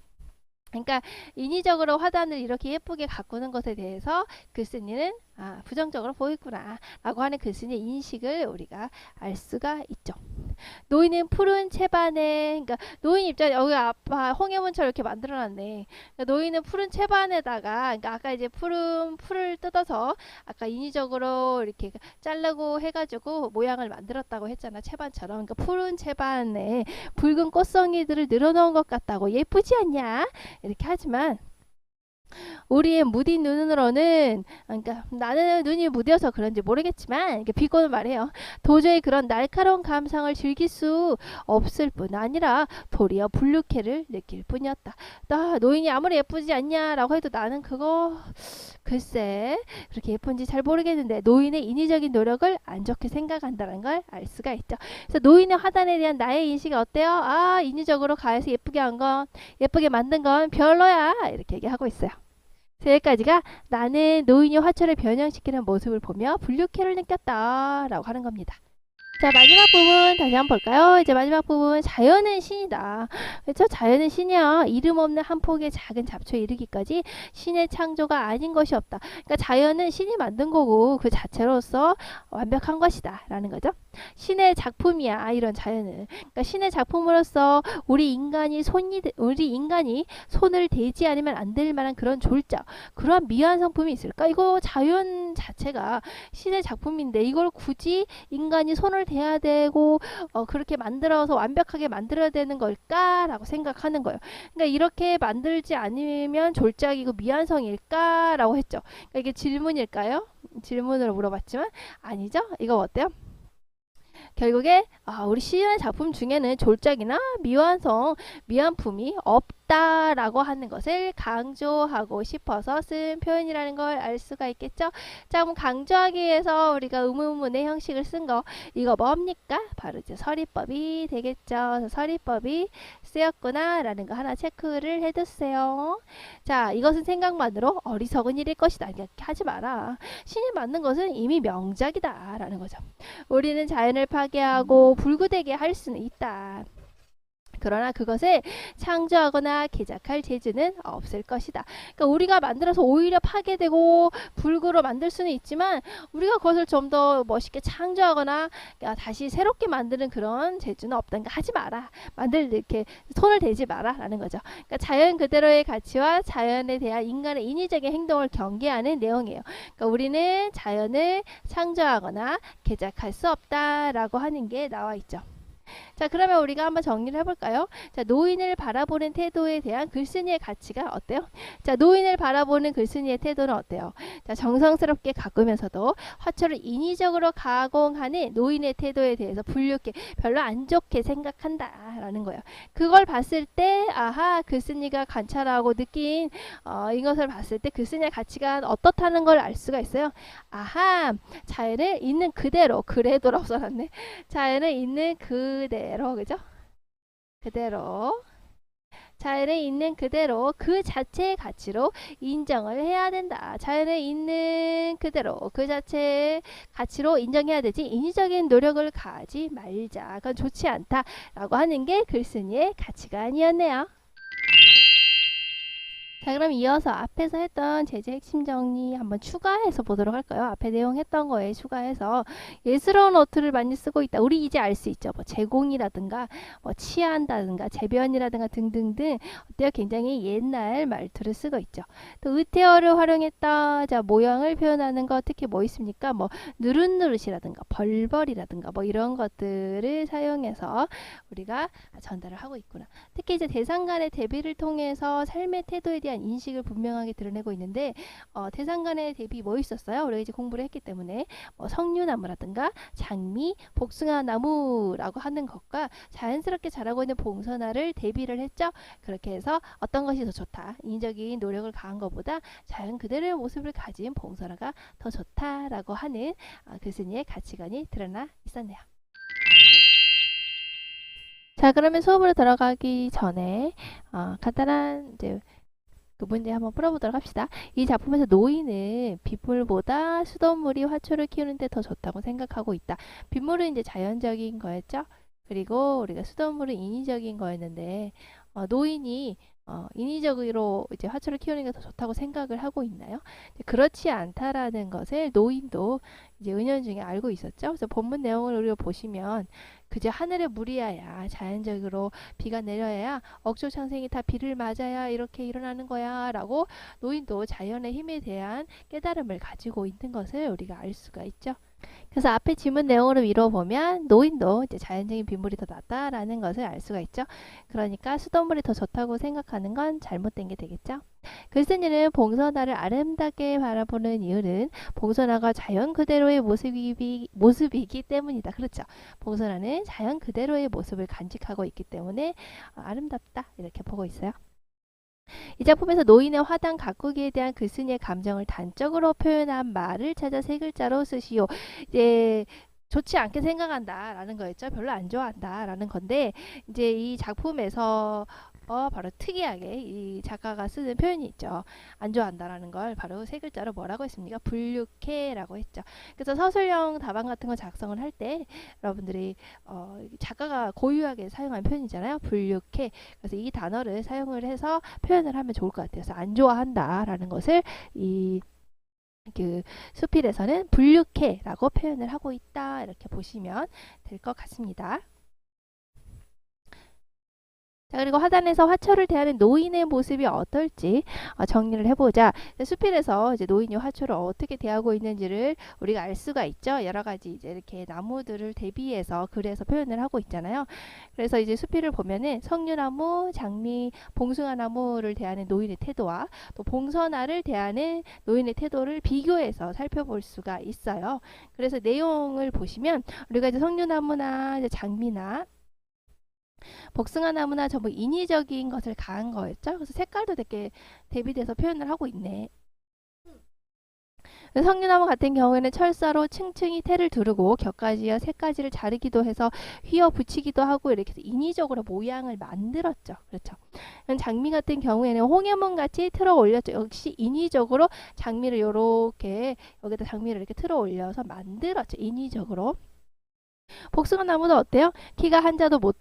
그러니까 인위적으로 화단을 이렇게 예쁘게 가꾸는 것에 대해서 글쓴이는 부정적으로 보이구나 라고 하는 글쓴이의 인식을 우리가 알 수가 있죠. 노인은 푸른 채반에, 그러니까 노인 입장에 여기 아빠 홍해문처럼 이렇게 만들어놨네. 그러니까 노인은 푸른 채반에다가, 그러니까 아까 이제 푸른 풀을 뜯어서 아까 인위적으로 이렇게 자르고 해가지고 모양을 만들었다고 했잖아, 채반처럼. 그러니까 푸른 채반에 붉은 꽃송이들을 늘어놓은 것 같다고, 예쁘지 않냐 이렇게 하지만 우리의 무딘 눈으로는, 그러니까 나는 눈이 무뎌서 그런지 모르겠지만 이렇게 비꼬는 말이에요. 도저히 그런 날카로운 감상을 즐길 수 없을 뿐 아니라 도리어 불쾌를 느낄 뿐이었다. 나 노인이 아무리 예쁘지 않냐라고 해도 나는 그거 글쎄 그렇게 예쁜지 잘 모르겠는데, 노인의 인위적인 노력을 안 좋게 생각한다는 걸 알 수가 있죠. 그래서 노인의 화단에 대한 나의 인식이 어때요? 인위적으로 가해서 예쁘게 한 건, 예쁘게 만든 건 별로야 이렇게 얘기하고 있어요. 여기까지가 나는 노인이 화초를 변형시키는 모습을 보며 불쾌를 느꼈다 라고 하는 겁니다. 자, 마지막 부분 다시 한번 볼까요? 이제 마지막 부분, 자연은 신이다. 그렇죠? 자연은 신이야. 이름 없는 한 폭의 작은 잡초에 이르기까지 신의 창조가 아닌 것이 없다. 그러니까 자연은 신이 만든 거고 그 자체로서 완벽한 것이다 라는 거죠. 신의 작품이야, 이런 자연은. 그러니까 신의 작품으로서 우리 인간이 손을 대지 않으면 안 될 만한 그런 졸작, 그러한 미완 성품이 있을까? 이거 자연 자체가 신의 작품인데 이걸 굳이 인간이 손을 대야 되고 그렇게 만들어서 완벽하게 만들어야 되는 걸까라고 생각하는 거예요. 그러니까 이렇게 만들지 않으면 졸작이고 미완성일까라고 했죠. 그러니까 이게 질문일까요? 질문으로 물어봤지만 아니죠. 이거 어때요? 결국에 우리 시인의 작품 중에는 졸작이나 미완성, 미완품이 없다라고 하는 것을 강조하고 싶어서 쓴 표현이라는 걸 알 수가 있겠죠. 자, 그럼 강조하기 위해서 우리가 의문문의 형식을 쓴 거, 이거 뭡니까? 바로 이제 서리법이 되겠죠. 그래서 서리법이 쓰였구나 라는 거 하나 체크를 해두세요. 자, 이것은 생각만으로 어리석은 일일 것이다. 이렇게 하지 마라. 신이 만든 것은 이미 명작이다 라는 거죠. 우리는 자연을 파괴하고 불구되게 할 수는 있다. 그러나 그것을 창조하거나 개작할 재주는 없을 것이다. 그러니까 우리가 만들어서 오히려 파괴되고 불구로 만들 수는 있지만 우리가 그것을 좀 더 멋있게 창조하거나 다시 새롭게 만드는 그런 재주는 없다니까 하지 마라. 이렇게 손을 대지 마라 라는 거죠. 그러니까 자연 그대로의 가치와 자연에 대한 인간의 인위적인 행동을 경계하는 내용이에요. 그러니까 우리는 자연을 창조하거나 개작할 수 없다라고 하는 게 나와 있죠. 자, 그러면 우리가 한번 정리를 해볼까요? 자, 노인을 바라보는 태도에 대한 글쓴이의 가치가 어때요? 자, 노인을 바라보는 글쓴이의 태도는 어때요? 자, 정성스럽게 가꾸면서도 화초를 인위적으로 가공하는 노인의 태도에 대해서 불쾌, 별로 안 좋게 생각한다 라는 거예요. 그걸 봤을 때 아하, 글쓴이가 관찰하고 느낀 이것을 봤을 때 글쓴이의 가치가 어떻다는 걸 알 수가 있어요. 아하, 자연을 있는 그대로, 그래도라고 써놨네. 자연을 있는 그대로, 그죠? 그대로. 자연에 있는 그대로 그 자체의 가치로 인정을 해야 된다. 자연에 있는 그대로 그 자체의 가치로 인정해야 되지 인위적인 노력을 가하지 말자. 그건 좋지 않다라고 하는 게 글쓴이의 가치관이었네요. 자, 그럼 이어서 앞에서 했던 제재 핵심 정리 한번 추가해서 보도록 할까요? 앞에 내용 했던 거에 추가해서 예스러운 어투를 많이 쓰고 있다. 우리 이제 알 수 있죠. 뭐 제공이라든가 뭐 치한다든가 재변이라든가 등등등 어때요? 굉장히 옛날 말투를 쓰고 있죠. 또 의태어를 활용했다. 자, 모양을 표현하는 거 특히 뭐 있습니까? 뭐 누릇누릇이라든가 벌벌이라든가 뭐 이런 것들을 사용해서 우리가 전달을 하고 있구나. 특히 이제 대상 간의 대비를 통해서 삶의 태도에 대한 인식을 분명하게 드러내고 있는데 대상 간의 대비 뭐 있었어요? 우리가 이제 공부를 했기 때문에 뭐 석류나무라든가 장미, 복숭아나무라고 하는 것과 자연스럽게 자라고 있는 봉선화를 대비를 했죠. 그렇게 해서 어떤 것이 더 좋다. 인적인 노력을 가한 것보다 자연 그대로의 모습을 가진 봉선화가 더 좋다라고 하는 글쓴이의 가치관이 드러나 있었네요. 자, 그러면 수업으로 들어가기 전에 간단한 이제 그 문제 한번 풀어보도록 합시다. 이 작품에서 노인은 빗물보다 수돗물이 화초를 키우는데 더 좋다고 생각하고 있다. 빗물은 이제 자연적인 거였죠. 그리고 우리가 수돗물은 인위적인 거였는데 노인이 인위적으로 이제 화초를 키우는 게 더 좋다고 생각을 하고 있나요? 그렇지 않다라는 것을 노인도 이제 은연중에 알고 있었죠. 그래서 본문 내용을 우리가 보시면 그저 하늘의 물이야야 자연적으로 비가 내려야 억조창생이 다 비를 맞아야 이렇게 일어나는 거야 라고 노인도 자연의 힘에 대한 깨달음을 가지고 있는 것을 우리가 알 수가 있죠. 그래서 앞에 지문 내용으로 미뤄보면 노인도 이제 자연적인 빗물이 더 낫다라는 것을 알 수가 있죠. 그러니까 수돗물이 더 좋다고 생각하는 건 잘못된 게 되겠죠. 글쓴이는 봉선화를 아름답게 바라보는 이유는 봉선화가 자연 그대로의 모습이기 때문이다. 그렇죠. 봉선화는 자연 그대로의 모습을 간직하고 있기 때문에 아름답다 이렇게 보고 있어요. 이 작품에서 노인의 화단 가꾸기에 대한 글쓴이의 감정을 단적으로 표현한 말을 찾아 세 글자로 쓰시오. 이제 좋지 않게 생각한다 라는 거였죠. 별로 안 좋아한다 라는 건데 이제 이 작품에서 바로 특이하게 이 작가가 쓰는 표현이 있죠. 안 좋아한다라는 걸 바로 세 글자로 뭐라고 했습니까? 불육해라고 했죠. 그래서 서술형 답안 같은 거 작성을 할 때 여러분들이 작가가 고유하게 사용한 표현이잖아요. 불육해. 그래서 이 단어를 사용을 해서 표현을 하면 좋을 것 같아요. 그래서 안 좋아한다라는 것을 이 그 수필에서는 불육해라고 표현을 하고 있다. 이렇게 보시면 될 것 같습니다. 자, 그리고 하단에서 화초를 대하는 노인의 모습이 어떨지 정리를 해보자. 수필에서 이제 노인이 화초를 어떻게 대하고 있는지를 우리가 알 수가 있죠. 여러 가지 이제 이렇게 나무들을 대비해서 그래서 표현을 하고 있잖아요. 그래서 이제 수필을 보면은 석류나무, 장미, 봉숭아나무를 대하는 노인의 태도와 또 봉선화를 대하는 노인의 태도를 비교해서 살펴볼 수가 있어요. 그래서 내용을 보시면 우리가 이제 석류나무나 이제 장미나 복숭아나무나 전부 인위적인 것을 가한 거였죠. 그래서 색깔도 되게 대비돼서 표현을 하고 있네. 석류나무 같은 경우에는 철사로 층층이 테를 두르고 격가지와 색가지를 자르기도 해서 휘어 붙이기도 하고 이렇게 해서 인위적으로 모양을 만들었죠. 그렇죠. 장미 같은 경우에는 홍해문 같이 틀어 올렸죠. 역시 인위적으로 장미를 이렇게 여기다 장미를 이렇게 틀어 올려서 만들었죠. 인위적으로. 복숭아나무도 어때요? 키가 한자도 못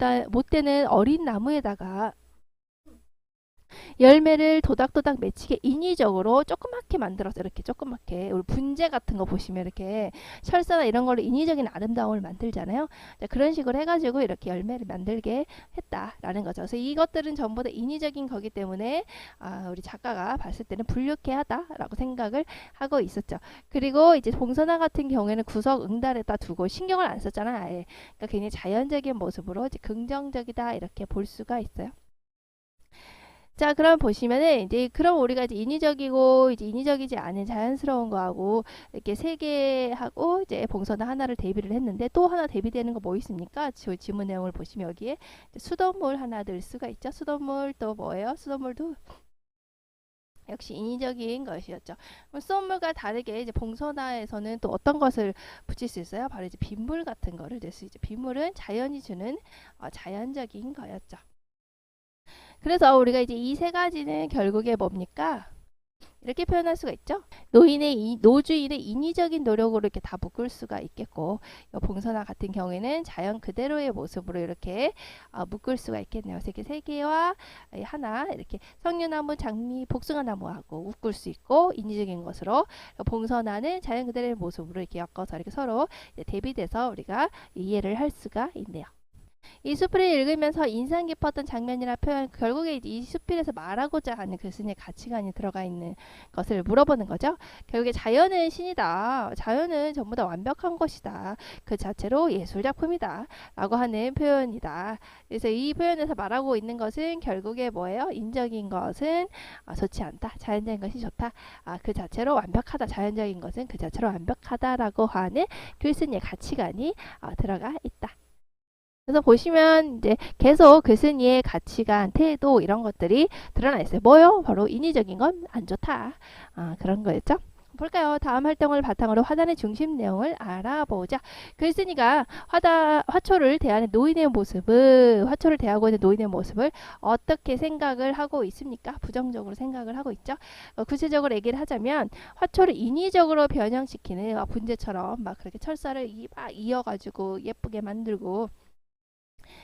되는 어린 나무에다가 열매를 도닥도닥 맺히게 인위적으로 조그맣게 만들어서 이렇게 조그맣게 우리 분재 같은 거 보시면 이렇게 철사나 이런 걸로 인위적인 아름다움을 만들잖아요. 자, 그런 식으로 해가지고 이렇게 열매를 만들게 했다라는 거죠. 그래서 이것들은 전부 다 인위적인 거기 때문에 우리 작가가 봤을 때는 불쾌하다라고 생각을 하고 있었죠. 그리고 이제 봉선화 같은 경우에는 구석 응달에다 두고 신경을 안 썼잖아요. 아예. 그러니까 굉장히 자연적인 모습으로 이제 긍정적이다 이렇게 볼 수가 있어요. 자, 그럼 보시면은 이제 그럼 우리가 이제 인위적이고 이제 인위적이지 않은 자연스러운 거하고 이렇게 세 개하고 이제 봉선화 하나를 대비를 했는데 또 하나 대비되는 거 뭐 있습니까? 지문 내용을 보시면 여기에 수돗물 하나 넣을 수가 있죠. 수돗물 또 뭐예요? 수돗물도 역시 인위적인 것이었죠. 수돗물과 다르게 이제 봉선화에서는 또 어떤 것을 붙일 수 있어요? 바로 이제 빗물 같은 거를 넣을 수 있죠. 빗물은 자연이 주는 자연적인 거였죠. 그래서 우리가 이제 이 세 가지는 결국에 뭡니까? 이렇게 표현할 수가 있죠. 노주인의 인위적인 노력으로 이렇게 다 묶을 수가 있겠고, 봉선화 같은 경우에는 자연 그대로의 모습으로 이렇게 묶을 수가 있겠네요. 그래서 이렇게 세 개와 하나 이렇게 석류나무, 장미, 복숭아나무하고 묶을 수 있고 인위적인 것으로 봉선화는 자연 그대로의 모습으로 이렇게 엮어서 이렇게 서로 대비돼서 우리가 이해를 할 수가 있네요. 이 수필을 읽으면서 인상 깊었던 장면이나 표현, 결국에 이 수필에서 말하고자 하는 글쓴이의 가치관이 들어가 있는 것을 물어보는 거죠. 결국에 자연은 신이다. 자연은 전부 다 완벽한 것이다. 그 자체로 예술작품이다. 라고 하는 표현이다. 그래서 이 표현에서 말하고 있는 것은 결국에 뭐예요? 인적인 것은 좋지 않다. 자연적인 것이 좋다. 그 자체로 완벽하다. 자연적인 것은 그 자체로 완벽하다라고 하는 글쓴이의 가치관이 들어가 있다. 그래서 보시면 이제 계속 글쓴이의 가치관, 태도 이런 것들이 드러나 있어요. 뭐요? 바로 인위적인 건 안 좋다. 그런 거였죠. 볼까요? 다음 활동을 바탕으로 화단의 중심 내용을 알아보자. 글쓴이가 화초를 대하는 노인의 모습을, 화초를 대하고 있는 노인의 모습을 어떻게 생각을 하고 있습니까? 부정적으로 생각을 하고 있죠. 구체적으로 얘기를 하자면 화초를 인위적으로 변형시키는 분재처럼 막 그렇게 철사를 막 이어가지고 예쁘게 만들고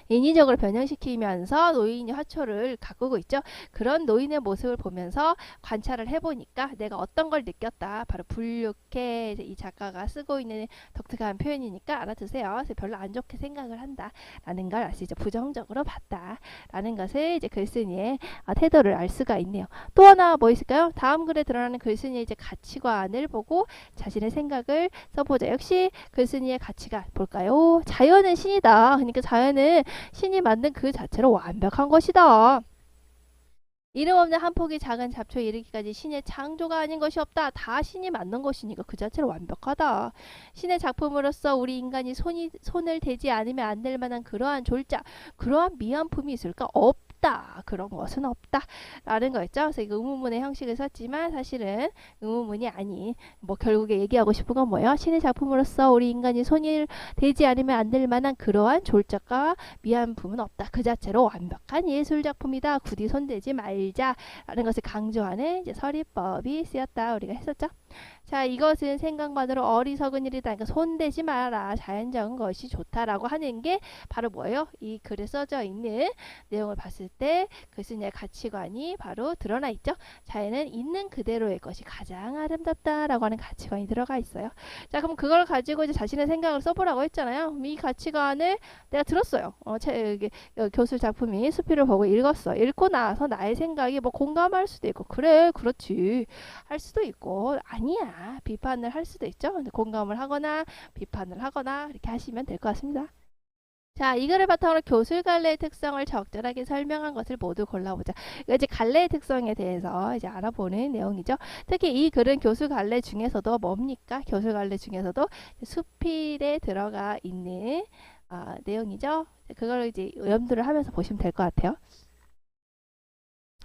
인위적으로 변형시키면서 노인이 화초를 가꾸고 있죠. 그런 노인의 모습을 보면서 관찰을 해보니까 내가 어떤 걸 느꼈다. 바로 불육해, 이 작가가 쓰고 있는 독특한 표현이니까 알아두세요. 그래서 별로 안 좋게 생각을 한다 라는 걸 알 수 있죠. 부정적으로 봤다 라는 것을 이제 글쓴이의 태도를 알 수가 있네요. 또 하나 뭐 있을까요? 다음 글에 드러나는 글쓴이의 이제 가치관을 보고 자신의 생각을 써보자. 역시 글쓴이의 가치관 볼까요? 자연은 신이다. 그러니까 자연은 신이 만든 그 자체로 완벽한 것이다. 이름 없는 한 폭의 작은 잡초에 이르기까지 신의 창조가 아닌 것이 없다. 다 신이 만든 것이니까 그 자체로 완벽하다. 신의 작품으로서 우리 인간이 손을 대지 않으면 안 될 만한 그러한 졸작, 그러한 미완품이 있을까? 없다. 그런 것은 없다. 라는 거였죠. 그래서 이거 의문문의 형식을 썼지만 사실은 의문문이 아닌 결국에 얘기하고 싶은 건 뭐예요? 신의 작품으로서 우리 인간이 손이 대지 않으면 안 될 만한 그러한 졸작과 미완품은 없다. 그 자체로 완벽한 예술작품이다. 굳이 손대지 말자. 라는 것을 강조하는 이제 서리법이 쓰였다. 우리가 했었죠. 자, 이것은 생각만으로 어리석은 일이다. 그러니까 손대지 마라. 자연적인 것이 좋다라고 하는 게 바로 뭐예요? 이 글에 써져 있는 내용을 봤을 때 글쓴이의 가치관이 바로 드러나 있죠. 자연은 있는 그대로의 것이 가장 아름답다라고 하는 가치관이 들어가 있어요. 자, 그럼 그걸 가지고 이제 자신의 생각을 써보라고 했잖아요. 이 가치관을 내가 들었어요. 교수 작품이 수필을 보고 읽었어. 읽고 나서 나의 생각이 뭐 공감할 수도 있고, 그래, 그렇지, 할 수도 있고, 아니야, 비판을 할 수도 있죠. 공감을 하거나 비판을 하거나 이렇게 하시면 될 것 같습니다. 자, 이 글을 바탕으로 교술갈래의 특성을 적절하게 설명한 것을 모두 골라보자. 이거 이제 갈래의 특성에 대해서 이제 알아보는 내용이죠. 특히 이 글은 교술갈래 중에서도 뭡니까? 교술갈래 중에서도 수필에 들어가 있는 내용이죠. 그걸 이제 염두를 하면서 보시면 될 것 같아요.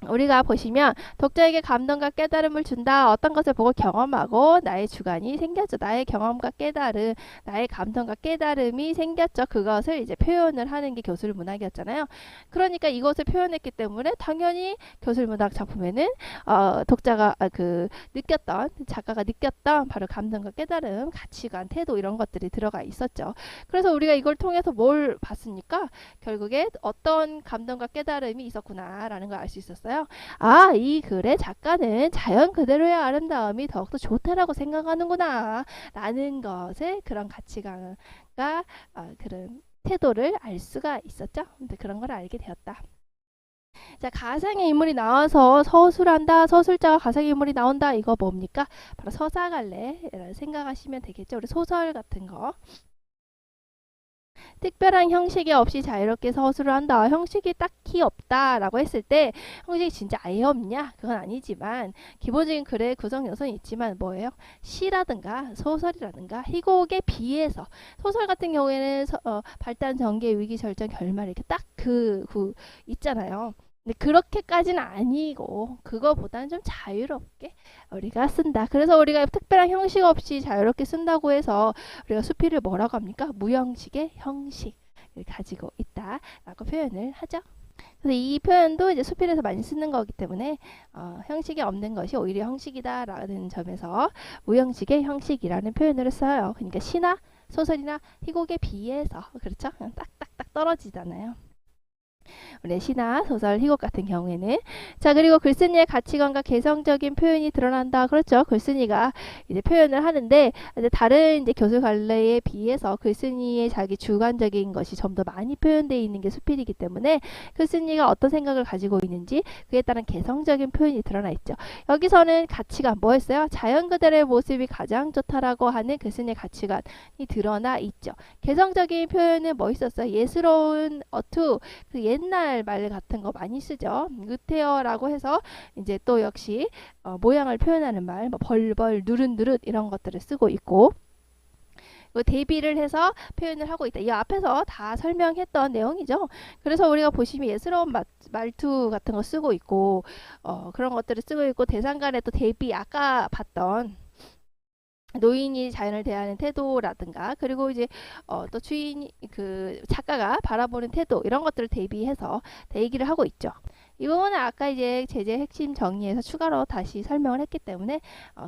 우리가 보시면 독자에게 감동과 깨달음을 준다. 어떤 것을 보고 경험하고 나의 주관이 생겼죠. 나의 경험과 깨달음, 나의 감동과 깨달음이 생겼죠. 그것을 이제 표현을 하는 게 교술문학이었잖아요. 그러니까 이것을 표현했기 때문에 당연히 교술문학 작품에는 독자가 느꼈던, 작가가 느꼈던 바로 감동과 깨달음, 가치관, 태도 이런 것들이 들어가 있었죠. 그래서 우리가 이걸 통해서 뭘 봤습니까? 결국에 어떤 감동과 깨달음이 있었구나라는 걸 알 수 있었어요. 아, 이 글의 작가는 자연 그대로의 아름다움이 더욱더 좋다라고 생각하는구나 라는 것을, 그런 가치관과 그런 태도를 알 수가 있었죠. 근데 그런 걸 알게 되었다. 자, 가상의 인물이 나와서 서술한다. 서술자가 가상의 인물이 나온다. 이거 뭡니까? 바로 서사갈래 생각하시면 되겠죠. 우리 소설 같은 거. 특별한 형식이 없이 자유롭게 서술을 한다. 형식이 딱히 없다라고 했을 때 형식이 진짜 아예 없냐? 그건 아니지만 기본적인 글의 구성 요소는 있지만 뭐예요? 시라든가 소설이라든가 희곡에 비해서, 소설 같은 경우에는 발단, 전개, 위기, 절정, 결말 이렇게 딱 있잖아요. 근데 그렇게까지는 아니고 그거보다는 좀 자유롭게 우리가 쓴다. 그래서 우리가 특별한 형식 없이 자유롭게 쓴다고 해서 우리가 수필을 뭐라고 합니까? 무형식의 형식을 가지고 있다라고 표현을 하죠. 그래서 이 표현도 이제 수필에서 많이 쓰는 거기 때문에 형식이 없는 것이 오히려 형식이다라는 점에서 무형식의 형식이라는 표현을 써요. 그러니까 시나 소설이나 희곡에 비해서, 그렇죠? 딱딱딱 떨어지잖아요. 우리 시나 소설, 희곡 같은 경우에는. 자, 그리고 글쓴이의 가치관과 개성적인 표현이 드러난다. 그렇죠. 글쓴이가 이제 표현을 하는데 이제 다른 이제 교술갈래에 비해서 글쓴이의 자기 주관적인 것이 좀 더 많이 표현되어 있는 게 수필이기 때문에 글쓴이가 어떤 생각을 가지고 있는지 그에 따른 개성적인 표현이 드러나 있죠. 여기서는 가치관 뭐였어요? 자연 그대로의 모습이 가장 좋다라고 하는 글쓴이의 가치관이 드러나 있죠. 개성적인 표현은 뭐 있었어요? 예스러운 어투, 그 옛날 말 같은 거 많이 쓰죠. 으태어라고 해서 이제 또 역시 모양을 표현하는 말, 뭐 벌벌, 누릇누릇 이런 것들을 쓰고 있고, 대비를 해서 표현을 하고 있다. 이 앞에서 다 설명했던 내용이죠. 그래서 우리가 보시면 예스러운 말투 같은 거 쓰고 있고, 그런 것들을 쓰고 있고, 대상 간의 또 대비, 아까 봤던 노인이 자연을 대하는 태도라든가, 그리고 이제 또 주인이, 그 작가가 바라보는 태도, 이런 것들을 대비해서 얘기를 하고 있죠. 이 부분은 아까 이제 제재 핵심 정리해서 추가로 다시 설명을 했기 때문에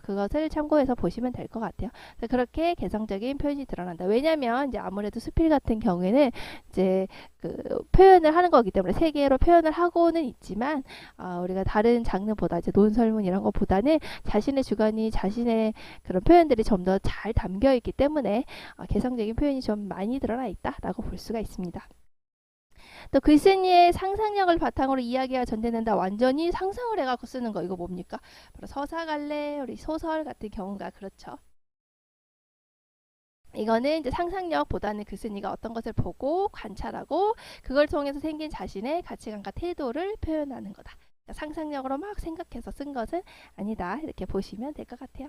그것을 참고해서 보시면 될 것 같아요. 그렇게 개성적인 표현이 드러난다. 왜냐하면 이제 아무래도 수필 같은 경우에는 이제 그 표현을 하는 거기 때문에 세계로 표현을 하고는 있지만 우리가 다른 장르보다 이제 논설문 이런 것보다는 자신의 주관이, 자신의 그런 표현들이 좀 더 잘 담겨 있기 때문에 개성적인 표현이 좀 많이 드러나 있다라고 볼 수가 있습니다. 또 글쓴이의 상상력을 바탕으로 이야기가 전개된다. 완전히 상상을 해갖고 쓰는 거, 이거 뭡니까? 바로 서사갈래, 우리 소설 같은 경우가 그렇죠. 이거는 이제 상상력보다는 글쓴이가 어떤 것을 보고 관찰하고 그걸 통해서 생긴 자신의 가치관과 태도를 표현하는 거다. 그러니까 상상력으로 막 생각해서 쓴 것은 아니다. 이렇게 보시면 될 것 같아요.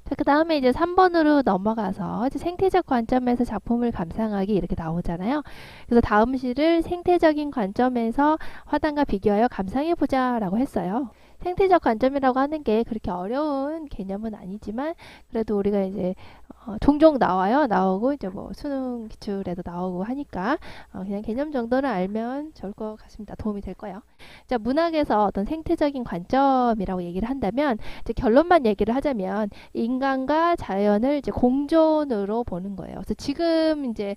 자, 그 다음에 이제 3번으로 넘어가서 이제 생태적 관점에서 작품을 감상하기 이렇게 나오잖아요. 그래서 다음 시를 생태적인 관점에서 화단과 비교하여 감상해보자 라고 했어요. 생태적 관점이라고 하는 게 그렇게 어려운 개념은 아니지만 그래도 우리가 이제 종종 나오고 이제 뭐 수능 기출에도 나오고 하니까 그냥 개념 정도는 알면 좋을 것 같습니다. 도움이 될 거예요. 자, 문학에서 어떤 생태적인 관점이라고 얘기를 한다면 이제 결론만 얘기를 하자면 인간과 자연을 이제 공존으로 보는 거예요. 그래서 지금 이제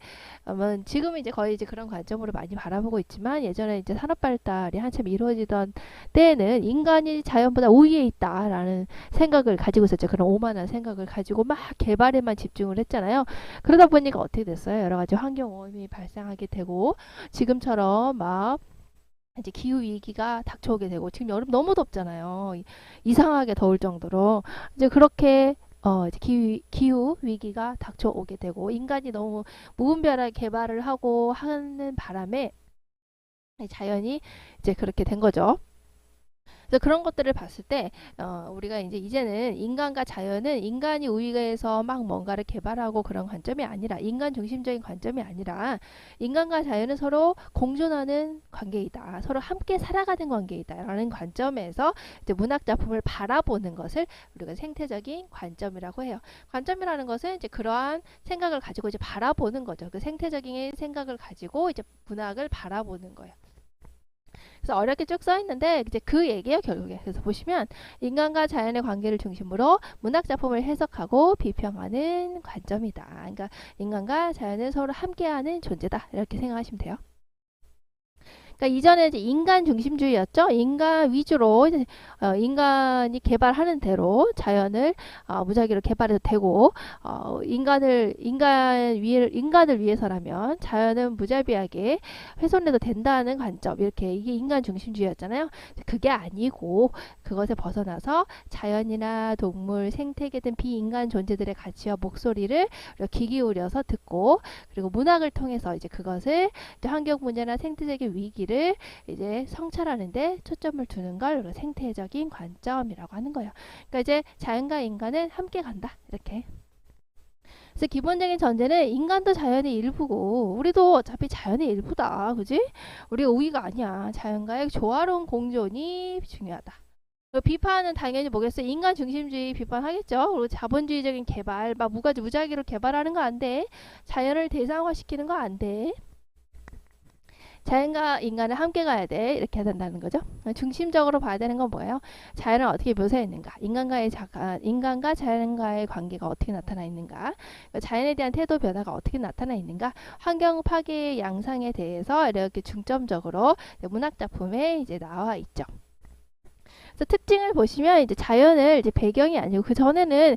거의 이제 그런 관점으로 많이 바라보고 있지만 예전에 이제 산업 발달이 한참 이루어지던 때에는 인간이 자연보다 우위에 있다라는 생각을 가지고 있었죠. 그런 오만한 생각을 가지고 막 개발에만 집중을 했잖아요. 그러다 보니까 어떻게 됐어요? 여러 가지 환경 오염이 발생하게 되고 지금처럼 막 이제 기후 위기가 닥쳐오게 되고 지금 여름 너무 덥잖아요. 이상하게 더울 정도로 이제 그렇게 이제 기후 위기가 닥쳐오게 되고 인간이 너무 무분별하게 개발을 하고 하는 바람에 자연이 이제 그렇게 된 거죠. 그래서 그런 것들을 봤을 때 우리가 이제는 인간과 자연은 인간이 우위에서 막 뭔가를 개발하고 그런 관점이 아니라 인간 중심적인 관점이 아니라 인간과 자연은 서로 공존하는 관계이다. 서로 함께 살아가는 관계이다. 라는 관점에서 이제 문학 작품을 바라보는 것을 우리가 생태적인 관점이라고 해요. 관점이라는 것은 이제 그러한 생각을 가지고 이제 바라보는 거죠. 그 생태적인 생각을 가지고 이제 문학을 바라보는 거예요. 그래서 어렵게 쭉 써 있는데 이제 그 얘기예요, 결국에. 그래서 보시면 인간과 자연의 관계를 중심으로 문학 작품을 해석하고 비평하는 관점이다. 그러니까 인간과 자연은 서로 함께하는 존재다. 이렇게 생각하시면 돼요. 그러니까 이전에 이제 인간 중심주의였죠. 인간 위주로 인간이 개발하는 대로 자연을 무작위로 개발해도 되고 인간을 위해서라면 자연은 무자비하게 훼손해도 된다는 관점 이렇게 이게 인간 중심주의였잖아요. 그게 아니고 그것에 벗어나서 자연이나 동물, 생태계 등 비인간 존재들의 가치와 목소리를 귀 기울여서 듣고 그리고 문학을 통해서 이제 그것을 이제 환경 문제나 생태적인 위기를 이제 성찰하는데 초점을 두는 걸 생태적인 관점이라고 하는 거예요. 그러니까 이제 자연과 인간은 함께 간다. 이렇게. 그래서 기본적인 전제는 인간도 자연의 일부고 우리도 어차피 자연의 일부다. 그지? 우리가 우위가 아니야. 자연과의 조화로운 공존이 중요하다. 비판은 당연히 뭐겠어요? 인간 중심주의 비판하겠죠. 그리고 자본주의적인 개발, 막 무작위로 개발하는 거 안 돼. 자연을 대상화시키는 거 안 돼. 자연과 인간은 함께 가야 돼. 이렇게 해야 된다는 거죠. 중심적으로 봐야 되는 건 뭐예요? 자연을 어떻게 묘사했는가? 인간과 자연과의 관계가 어떻게 나타나 있는가? 자연에 대한 태도 변화가 어떻게 나타나 있는가? 환경 파괴의 양상에 대해서 이렇게 중점적으로 문학 작품에 이제 나와 있죠. 그래서 특징을 보시면 이제 자연을 이제 배경이 아니고 그 전에는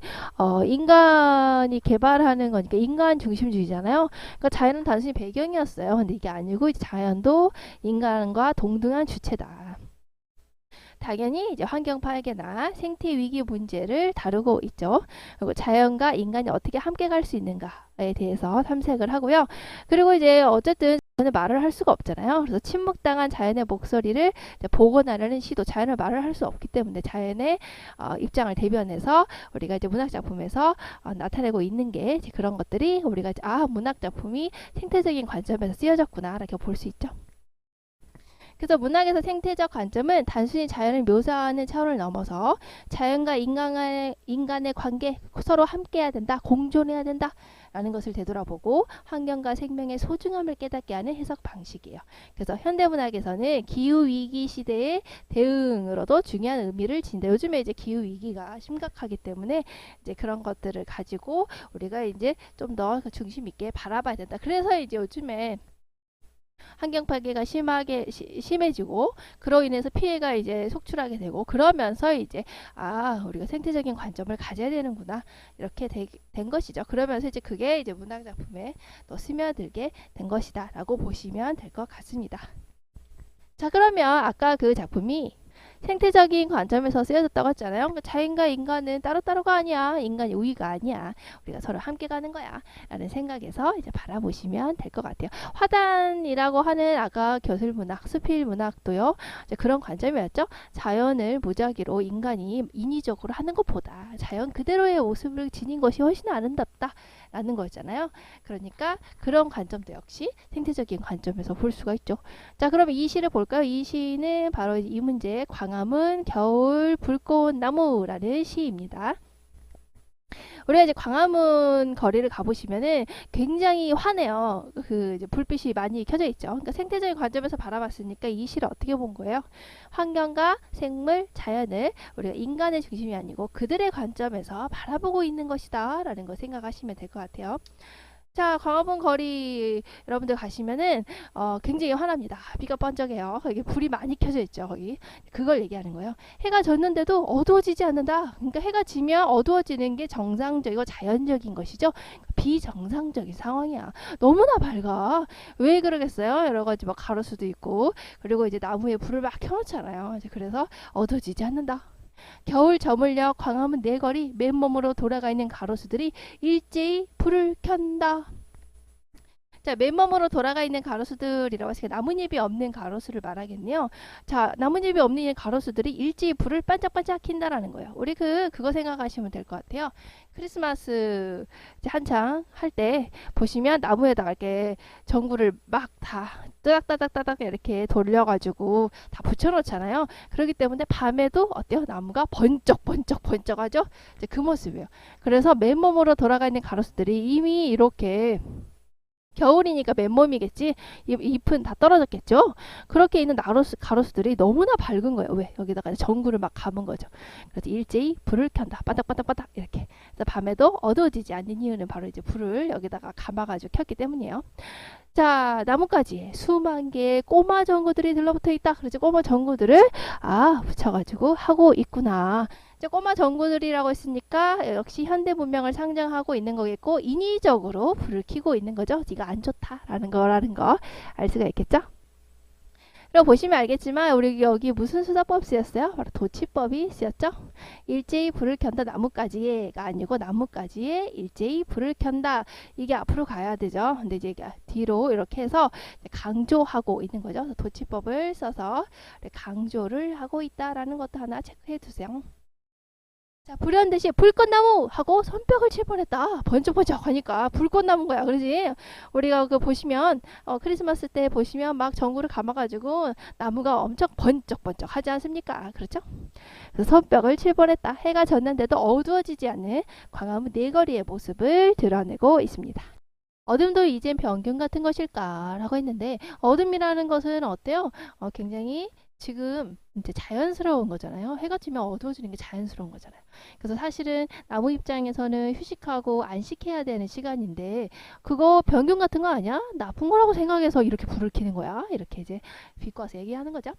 인간이 개발하는 거니까 인간 중심주의잖아요. 그러니까 자연은 단순히 배경이었어요. 근데 이게 아니고 이제 자연도 인간과 동등한 주체다. 당연히 이제 환경 파괴나 생태 위기 문제를 다루고 있죠. 그리고 자연과 인간이 어떻게 함께 갈 수 있는가에 대해서 탐색을 하고요. 그리고 이제 어쨌든 자연을 말을 할 수가 없잖아요. 그래서 침묵당한 자연의 목소리를 복원하려는 시도, 자연을 말을 할 수 없기 때문에 자연의 입장을 대변해서 우리가 이제 문학 작품에서 나타내고 있는 게 그런 것들이 우리가 이제 문학 작품이 생태적인 관점에서 쓰여졌구나 이렇게 볼 수 있죠. 그래서 문학에서 생태적 관점은 단순히 자연을 묘사하는 차원을 넘어서 자연과 인간의 관계 서로 함께해야 된다, 공존해야 된다 라는 것을 되돌아보고 환경과 생명의 소중함을 깨닫게 하는 해석 방식이에요. 그래서 현대문학에서는 기후위기 시대의 대응으로도 중요한 의미를 진다. 요즘에 이제 기후위기가 심각하기 때문에 이제 그런 것들을 가지고 우리가 이제 좀 더 중심 있게 바라봐야 된다. 그래서 이제 요즘에 환경 파괴가 심해지고 그로 인해서 피해가 이제 속출하게 되고 그러면서 이제 우리가 생태적인 관점을 가져야 되는구나 이렇게 된 것이죠. 그러면서 이제 그게 이제 문학 작품에 또 스며들게 된 것이다라고 보시면 될 것 같습니다. 자, 그러면 아까 그 작품이 생태적인 관점에서 쓰여졌다고 했잖아요. 그러니까 자연과 인간은 따로따로가 아니야. 인간이 우위가 아니야. 우리가 서로 함께 가는 거야. 라는 생각에서 이제 바라보시면 될 것 같아요. 화단이라고 하는 아까 교술문학, 수필문학도요. 이제 그런 관점이었죠. 자연을 무작위로 인간이 인위적으로 하는 것보다 자연 그대로의 모습을 지닌 것이 훨씬 아름답다. 라는 거였잖아요. 그러니까 그런 관점도 역시 생태적인 관점에서 볼 수가 있죠. 자, 그럼 이 시를 볼까요? 이 시는 바로 이 문제 광화문 겨울 불꽃나무라는 시입니다. 우리가 이제 광화문 거리를 가보시면은 굉장히 환해요. 그 이제 불빛이 많이 켜져 있죠. 그러니까 생태적인 관점에서 바라봤으니까 이 시를 어떻게 본 거예요? 환경과 생물, 자연을 우리가 인간의 중심이 아니고 그들의 관점에서 바라보고 있는 것이다 라는 걸 생각하시면 될 것 같아요. 자, 광화문 거리 여러분들 가시면은 굉장히 환합니다. 비가 번쩍해요. 거기 불이 많이 켜져 있죠. 거기 그걸 얘기하는 거예요. 해가 졌는데도 어두워지지 않는다. 그러니까 해가 지면 어두워지는 게 정상적이고 자연적인 것이죠. 비정상적인 상황이야. 너무나 밝아. 왜 그러겠어요? 여러 가지 막 가로수도 있고 그리고 이제 나무에 불을 막 켜놓잖아요. 이제 그래서 어두워지지 않는다. 겨울 저물녘 광화문 네거리 맨몸으로 돌아가 있는 가로수들이 일제히 불을 켠다. 자, 맨몸으로 돌아가 있는 가로수들이라고 하시니까 나뭇잎이 없는 가로수를 말하겠네요. 자, 나뭇잎이 없는 가로수들이 일제히 불을 반짝반짝 킨다라는 거예요. 우리 그거 생각하시면 될 것 같아요. 크리스마스 이제 한창 할 때 보시면 나무에다가 이렇게 전구를 막 다 따닥따닥따닥 이렇게 돌려가지고 다 붙여놓잖아요. 그렇기 때문에 밤에도 어때요? 나무가 번쩍번쩍번쩍하죠? 이제 그 모습이에요. 그래서 맨몸으로 돌아가 있는 가로수들이 이미 이렇게 겨울이니까 맨몸이겠지. 잎은 다 떨어졌겠죠. 그렇게 있는 가로수들이 너무나 밝은 거예요. 왜? 여기다가 전구를 막 감은 거죠. 그래서 일제히 불을 켠다. 바닥바닥바닥 이렇게. 그래서 밤에도 어두워지지 않는 이유는 바로 이제 불을 여기다가 감아가지고 켰기 때문이에요. 자, 나뭇가지에 수만 개의 꼬마 전구들이 들러붙어 있다. 그래서 꼬마 전구들을 붙여가지고 하고 있구나. 이제 꼬마 전구들이라고 했으니까 역시 현대 문명을 상징하고 있는 거겠고 인위적으로 불을 켜고 있는 거죠. 네가 안 좋다라는 거라는 거 알 수가 있겠죠. 그리고 보시면 알겠지만 우리 여기 무슨 수사법 쓰였어요? 바로 도치법이 쓰였죠. 일제히 불을 켠다 나뭇가지에가 아니고 나뭇가지에 일제히 불을 켠다. 이게 앞으로 가야 되죠. 근데 이제 뒤로 이렇게 해서 강조하고 있는 거죠. 도치법을 써서 강조를 하고 있다라는 것도 하나 체크해 두세요. 자, 불현듯이 불꽃나무 하고 손뼉을 칠 뻔했다. 번쩍번쩍 하니까 불꽃나무인 거야. 그러지? 우리가 그 보시면 크리스마스 때 보시면 막 전구를 감아가지고 나무가 엄청 번쩍번쩍 하지 않습니까? 그렇죠? 그래서 손뼉을 칠 뻔했다. 해가 졌는데도 어두워지지 않는 광화문 네거리의 모습을 드러내고 있습니다. 어둠도 이젠 병균 같은 것일까? 라고 했는데 어둠이라는 것은 어때요? 굉장히 지금 이제 자연스러운 거잖아요. 해가 지면 어두워지는 게 자연스러운 거잖아요. 그래서 사실은 나무 입장에서는 휴식하고 안식해야 되는 시간인데 그거 병균 같은 거 아니야? 나쁜 거라고 생각해서 이렇게 불을 켜는 거야. 이렇게 이제 비꼬아서 얘기하는 거죠.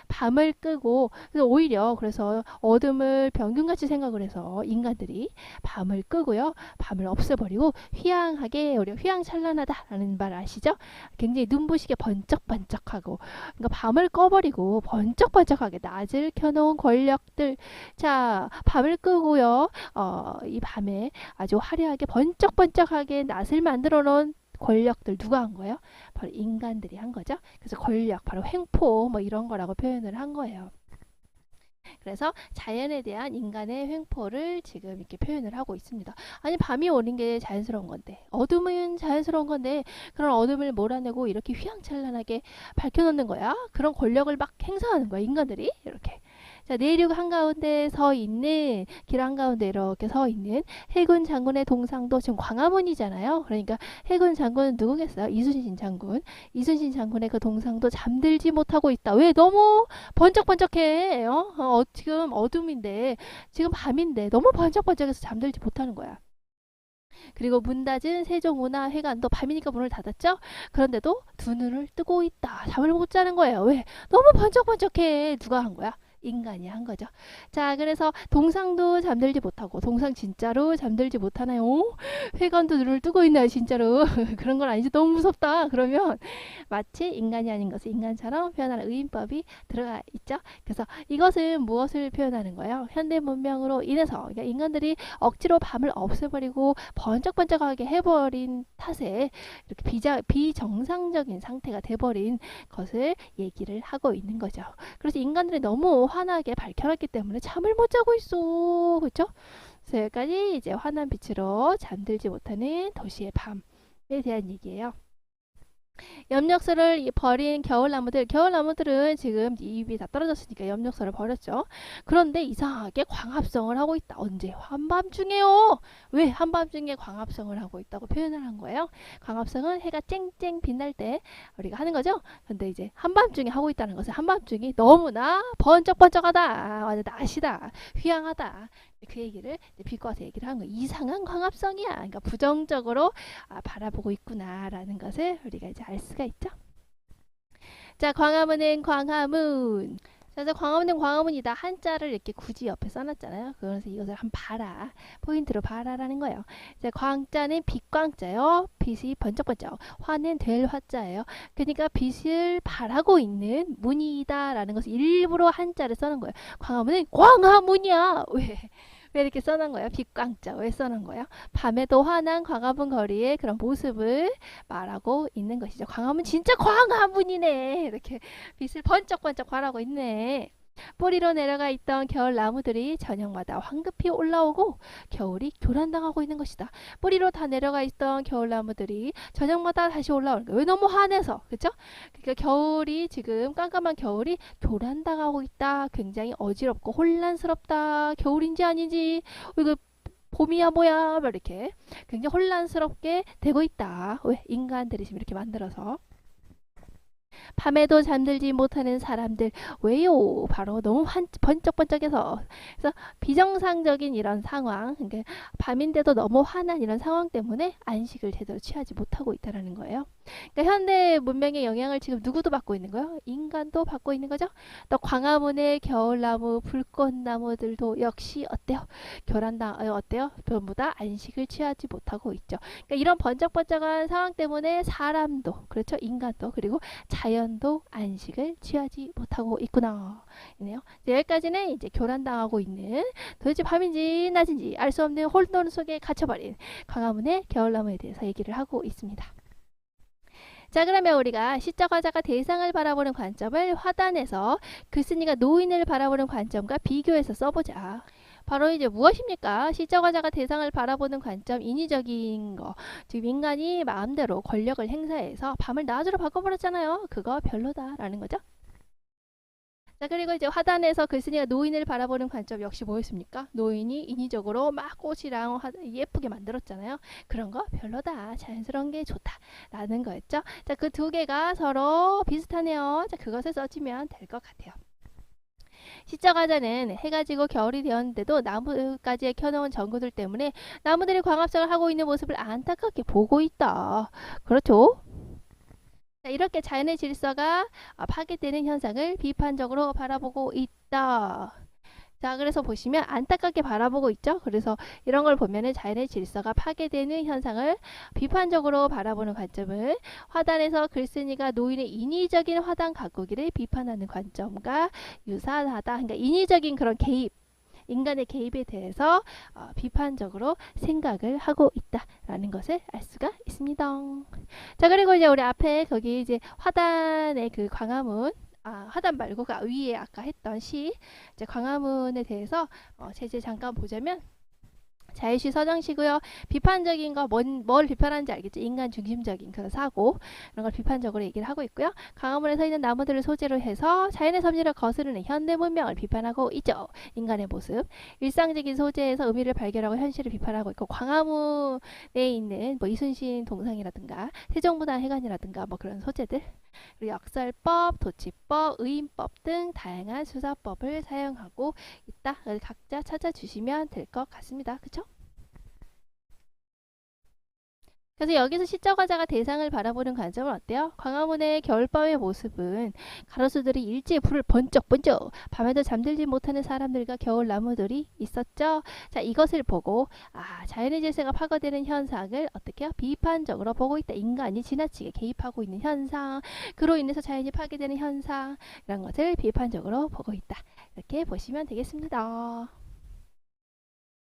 밤을 끄고 그래서 오히려 그래서 어둠을 병균같이 생각을 해서 인간들이 밤을 끄고요. 밤을 없애버리고 휘황하게 우리가 휘황찬란하다라는 말 아시죠? 굉장히 눈부시게 번쩍번쩍하고 그러니까 밤을 꺼버리고 번쩍번쩍하게 낮을 켜놓은 권력들. 자, 밤을 끄고요. 이 밤에 아주 화려하게 번쩍번쩍하게 낫을 만들어 놓은 권력들 누가 한 거예요? 바로 인간들이 한 거죠. 그래서 권력, 바로 횡포 뭐 이런 거라고 표현을 한 거예요. 그래서 자연에 대한 인간의 횡포를 지금 이렇게 표현을 하고 있습니다. 아니 밤이 오는 게 자연스러운 건데 어둠은 자연스러운 건데 그런 어둠을 몰아내고 이렇게 휘황찬란하게 밝혀놓는 거야. 그런 권력을 막 행사하는 거야 인간들이 이렇게. 자, 내륙 한가운데 서 있는 길 한가운데 이렇게 서 있는 해군 장군의 동상도 지금 광화문이잖아요. 그러니까 해군 장군은 누구겠어요? 이순신 장군. 이순신 장군의 그 동상도 잠들지 못하고 있다. 왜? 너무 번쩍번쩍해. 지금 어둠인데 지금 밤인데 너무 번쩍번쩍해서 잠들지 못하는 거야. 그리고 문 닫은 세종문화회관도 밤이니까 문을 닫았죠. 그런데도 두 눈을 뜨고 있다. 잠을 못 자는 거예요. 왜? 너무 번쩍번쩍해. 누가 한 거야? 인간이 한 거죠. 자, 그래서 동상도 잠들지 못하고 동상 진짜로 잠들지 못하나요? 회관도 눈을 뜨고 있나요? 진짜로? 그런 건 아니지. 너무 무섭다. 그러면 마치 인간이 아닌 것을 인간처럼 표현하는 의인법이 들어가 있죠. 그래서 이것은 무엇을 표현하는 거예요? 현대 문명으로 인해서 그러니까 인간들이 억지로 밤을 없애버리고 번쩍번쩍하게 해버린 탓에 이렇게 비정상적인 상태가 돼버린 것을 얘기를 하고 있는 거죠. 그래서 인간들이 너무 환하게 밝혀놨기 때문에 잠을 못 자고 있어. 그렇죠? 그래서 여기까지 이제 환한 빛으로 잠들지 못하는 도시의 밤에 대한 얘기예요. 엽력소를 버린 겨울나무들은 지금 잎이 다 떨어졌으니까 엽력소를 버렸죠. 그런데 이상하게 광합성을 하고 있다. 언제? 한밤중에요. 왜 한밤중에 광합성을 하고 있다고 표현을 한 거예요? 광합성은 해가 쨍쨍 빛날 때 우리가 하는 거죠. 근데 이제 한밤중에 하고 있다는 것은 한밤중이 너무나 번쩍번쩍하다, 완전 낮이다, 휘황하다. 그 얘기를 비꼬아서 얘기를 한 거예요. 이상한 광합성이야. 그러니까 부정적으로 바라보고 있구나라는 것을 우리가 이제 알 수가 있죠. 자, 광화문은 광화문. 자, 그래서 광화문은 광화문이다. 한자를 이렇게 굳이 옆에 써놨잖아요. 그래서 이것을 한번 봐라. 포인트로 봐라라는 거예요. 자, 광자는 빛광자요. 빛이 번쩍번쩍. 화는 될 화자예요. 그러니까 빛을 바라고 있는 문이다라는 것을 일부러 한자를 써놓은 거예요. 광화문은 광화문이야. 왜 이렇게 써놓은 거예요? 빛광자. 왜 써놓은 거예요? 밤에도 환한 광화문 거리의 그런 모습을 말하고 있는 것이죠. 광화문 진짜 광화문이네. 이렇게 빛을 번쩍번쩍 발하고 있네. 뿌리로 내려가 있던 겨울 나무들이 저녁마다 황급히 올라오고 겨울이 교란당하고 있는 것이다. 뿌리로 다 내려가 있던 겨울 나무들이 저녁마다 다시 올라오는 거예요. 왜? 너무 환해서. 그렇죠? 그러니까 겨울이 지금 깜깜한 겨울이 교란당하고 있다. 굉장히 어지럽고 혼란스럽다. 겨울인지 아닌지 이거 봄이야 뭐야 막 이렇게 굉장히 혼란스럽게 되고 있다. 왜? 인간들이 지금 이렇게 만들어서. 밤에도 잠들지 못하는 사람들 왜요? 바로 너무 번쩍번쩍해서. 그래서 비정상적인 이런 상황, 그러니까 밤인데도 너무 환한 이런 상황 때문에 안식을 제대로 취하지 못하고 있다는 거예요. 그러니까 현대 문명의 영향을 지금 누구도 받고 있는 거예요? 인간도 받고 있는 거죠. 또 광화문의 겨울나무, 불꽃나무들도 역시 어때요? 어때요? 전부 다 안식을 취하지 못하고 있죠. 그러니까 이런 번쩍번쩍한 상황 때문에 사람도, 그렇죠? 인간도, 그리고 자연도 안식을 취하지 못하고 있구나. 이네요. 여기까지는 이제 교란당하고 있는, 도대체 밤인지 낮인지 알 수 없는 혼돈 속에 갇혀버린 광화문의 겨울나무에 대해서 얘기를 하고 있습니다. 자, 그러면 우리가 시적 화자가 대상을 바라보는 관점을 화단에서 글쓴이가 노인을 바라보는 관점과 비교해서 써보자. 바로 이제 무엇입니까? 시적 화자가 대상을 바라보는 관점, 인위적인 거. 지금 인간이 마음대로 권력을 행사해서 밤을 낮으로 바꿔버렸잖아요. 그거 별로다라는 거죠. 자, 그리고 이제 화단에서 글쓴이가 노인을 바라보는 관점 역시 뭐였습니까? 노인이 인위적으로 막 꽃이랑 예쁘게 만들었잖아요. 그런 거 별로다. 자연스러운 게 좋다라는 거였죠. 자, 그 두 개가 서로 비슷하네요. 자, 그것을 써주면 될 것 같아요. 시적 화자는 해가 지고 겨울이 되었는데도 나무가지에 켜놓은 전구들 때문에 나무들이 광합성을 하고 있는 모습을 안타깝게 보고 있다. 그렇죠? 자, 이렇게 자연의 질서가 파괴되는 현상을 비판적으로 바라보고 있다. 자, 그래서 보시면 안타깝게 바라보고 있죠. 그래서 이런 걸 보면은 자연의 질서가 파괴되는 현상을 비판적으로 바라보는 관점은 화단에서 글쓴이가 노인의 인위적인 화단 가꾸기를 비판하는 관점과 유사하다. 그러니까 인위적인 그런 개입, 인간의 개입에 대해서 비판적으로 생각을 하고 있다라는 것을 알 수가 있습니다. 자, 그리고 이제 우리 앞에 거기 이제 화단의 그 광화문, 화단 말고 그 위에 아까 했던 시, 이제 광화문에 대해서 제재 잠깐 보자면, 자유시 서정시고요. 비판적인 거 뭘 비판하는지 알겠죠? 인간 중심적인 그런 사고, 이런 걸 비판적으로 얘기를 하고 있고요. 광화문에 서 있는 나무들을 소재로 해서 자연의 섭리를 거스르는 현대 문명을 비판하고 있죠. 인간의 모습, 일상적인 소재에서 의미를 발견하고 현실을 비판하고 있고, 광화문에 있는 뭐 이순신 동상이라든가 세종문화회관이라든가 뭐 그런 소재들, 그리고 역설법, 도치법, 의인법 등 다양한 수사법을 사용하고 있다. 각자 찾아주시면 될 것 같습니다. 그쵸? 그래서 여기서 시적 화자가 대상을 바라보는 관점은 어때요? 광화문의 겨울밤의 모습은 가로수들이 일제히 불을 번쩍번쩍, 밤에도 잠들지 못하는 사람들과 겨울 나무들이 있었죠. 자, 이것을 보고 자연의 질서가 파괴되는 현상을 어떻게 해요? 비판적으로 보고 있다. 인간이 지나치게 개입하고 있는 현상, 그로 인해서 자연이 파괴되는 현상, 이런 것을 비판적으로 보고 있다. 이렇게 보시면 되겠습니다.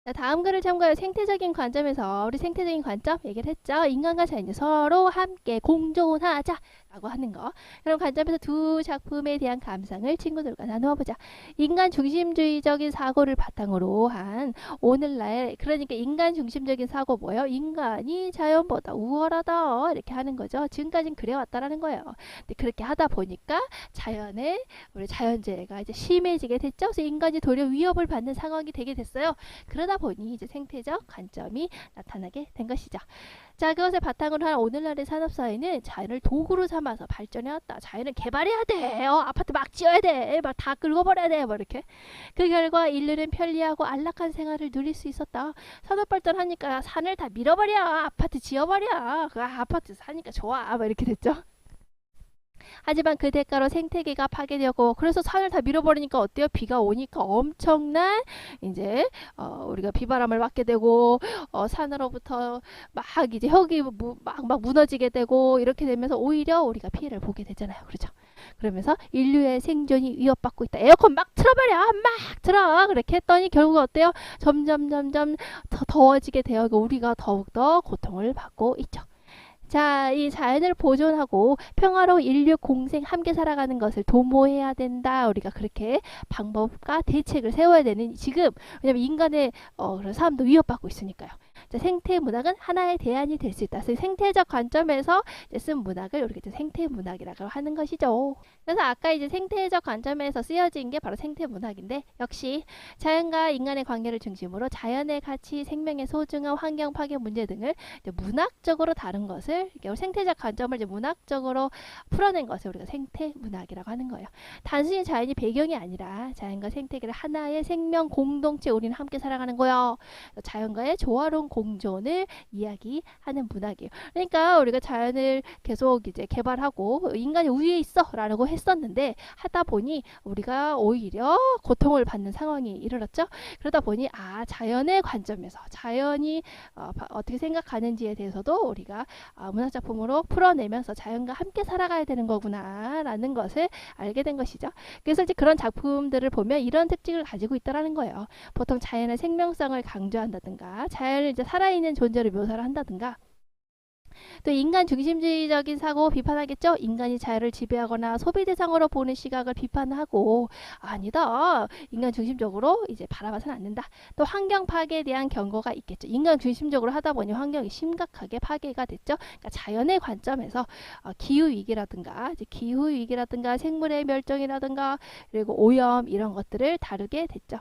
자, 다음 글을 참고하여 생태적인 관점에서 우리 생태적인 관점 얘기를 했죠. 인간과 자연이 서로 함께 공존하자 라고 하는 거. 그럼 관점에서 두 작품에 대한 감상을 친구들과 나누어 보자. 인간 중심주의적인 사고를 바탕으로 한 오늘날, 그러니까 인간 중심적인 사고 뭐예요? 인간이 자연보다 우월하다 이렇게 하는 거죠. 지금까지는 그래왔다라는 거예요. 근데 그렇게 하다 보니까 자연의 우리 자연재해가 이제 심해지게 됐죠. 그래서 인간이 도리어 위협을 받는 상황이 되게 됐어요. 그러다 보니 이제 생태적 관점이 나타나게 된 것이죠. 자, 그것을 바탕으로 한 오늘날의 산업사회는 자연을 도구로 삼아서 발전해왔다. 자연을 개발해야 돼. 아파트 막 지어야 돼. 막 다 긁어버려야 돼. 뭐 이렇게. 그 결과 인류는 편리하고 안락한 생활을 누릴 수 있었다. 산업 발전하니까 산을 다 밀어버려. 아파트 지어버려. 그 아파트 사니까 좋아. 뭐 이렇게 됐죠. 하지만 그 대가로 생태계가 파괴되고, 그래서 산을 다 밀어버리니까 어때요? 비가 오니까 엄청난 이제 우리가 비바람을 맞게 되고, 산으로부터 막 이제 흙이 막 무너지게 되고, 이렇게 되면서 오히려 우리가 피해를 보게 되잖아요. 그렇죠? 그러면서 인류의 생존이 위협받고 있다. 에어컨 막 틀어버려. 막 틀어. 그렇게 했더니 결국 어때요? 점점 더 더워지게 되어 우리가 더욱더 고통을 받고 있죠. 자, 이 자연을 보존하고 평화로운 인류 공생 함께 살아가는 것을 도모해야 된다. 우리가 그렇게 방법과 대책을 세워야 되는 지금, 왜냐면 인간의 그런 삶도 위협받고 있으니까요. 자, 생태 문학은 하나의 대안이 될 수 있다. 그래서 생태적 관점에서 이제 쓴 문학을 우리가 이제 생태 문학이라고 하는 것이죠. 그래서 아까 이제 생태적 관점에서 쓰여진 게 바로 생태 문학인데, 역시 자연과 인간의 관계를 중심으로 자연의 가치, 생명의 소중함, 환경 파괴 문제 등을 이제 문학적으로 다룬 것을, 이렇게 생태적 관점을 이제 문학적으로 풀어낸 것을 우리가 생태 문학이라고 하는 거예요. 단순히 자연이 배경이 아니라 자연과 생태계를 하나의 생명 공동체, 우리는 함께 살아가는 거요. 자연과의 조화로운 공존을 이야기하는 문학이에요. 그러니까 우리가 자연을 계속 이제 개발하고 인간이 우위에 있어라고 했었는데, 하다 보니 우리가 오히려 고통을 받는 상황이 이르렀죠. 그러다 보니 자연의 관점에서 자연이 어떻게 생각하는지에 대해서도 우리가 문학 작품으로 풀어내면서 자연과 함께 살아가야 되는 거구나라는 것을 알게 된 것이죠. 그래서 이제 그런 작품들을 보면 이런 특징을 가지고 있다라는 거예요. 보통 자연의 생명성을 강조한다든가, 자연을 이제 살아있는 존재로 묘사를 한다든가, 또 인간 중심주의적인 사고 비판하겠죠. 인간이 자연을 지배하거나 소비 대상으로 보는 시각을 비판하고, 아니다, 인간 중심적으로 이제 바라봐서는 안 된다. 또 환경 파괴에 대한 경고가 있겠죠. 인간 중심적으로 하다 보니 환경이 심각하게 파괴가 됐죠. 그러니까 자연의 관점에서 기후 위기라든가 생물의 멸종이라든가 그리고 오염, 이런 것들을 다루게 됐죠.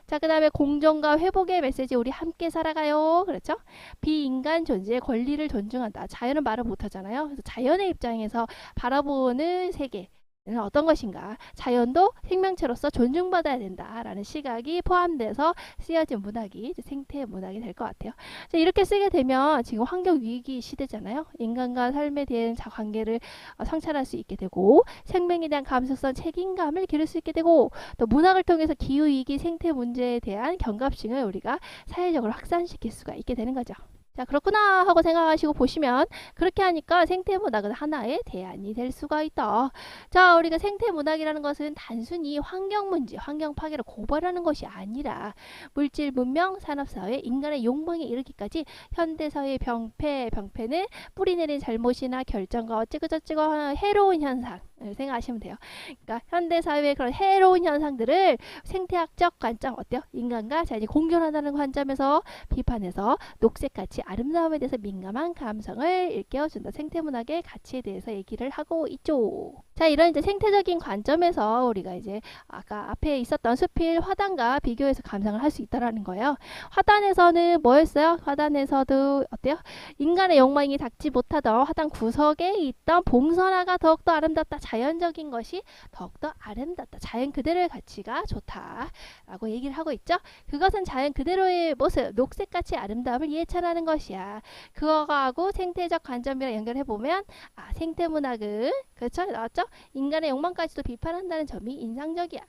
자, 그 다음에 공존과 회복의 메시지, 우리 함께 살아가요. 그렇죠? 비인간 존재의 권리를 존중한다. 자연은 말을 못하잖아요. 그래서 자연의 입장에서 바라보는 세계 는 어떤 것인가, 자연도 생명체로서 존중받아야 된다라는 시각이 포함돼서 쓰여진 문학이 생태 문학이 될 것 같아요. 자, 이렇게 쓰게 되면 지금 환경 위기 시대잖아요. 인간과 삶에 대한 관계를 성찰할 수 있게 되고, 생명에 대한 감수성, 책임감을 기를 수 있게 되고, 또 문학을 통해서 기후 위기, 생태 문제에 대한 경각심을 우리가 사회적으로 확산시킬 수가 있게 되는 거죠. 자, 그렇구나 하고 생각하시고 보시면, 그렇게 하니까 생태문학은 하나의 대안이 될 수가 있다. 자, 우리가 생태문학이라는 것은 단순히 환경문제, 환경 파괴를 고발하는 것이 아니라 물질 문명, 산업사회, 인간의 욕망에 이르기까지 현대사회의 병폐는 뿌리내린 잘못이나 결정과 어찌고저찌고 하는 해로운 현상 생각하시면 돼요. 그러니까 현대사회의 그런 해로운 현상들을 생태학적 관점, 어때요? 인간과 자연이 공존한다는 관점에서 비판해서 녹색가치, 아름다움에 대해서 민감한 감성을 일깨워준다. 생태문학의 가치에 대해서 얘기를 하고 있죠. 자, 이런 이제 생태적인 관점에서 우리가 이제 아까 앞에 있었던 수필 화단과 비교해서 감상을 할 수 있다라는 거예요. 화단에서는 뭐였어요? 화단에서도 어때요? 인간의 욕망이 닿지 못하던 화단 구석에 있던 봉선화가 더욱더 아름답다. 자연적인 것이 더욱더 아름답다. 자연 그대로의 가치가 좋다라고 얘기를 하고 있죠. 그것은 자연 그대로의 모습, 녹색같이 아름다움을 예찬하는 것이야. 그거하고 생태적 관점이랑 연결해보면 생태문학은, 그렇죠? 나왔죠? 인간의 욕망까지도 비판한다는 점이 인상적이야.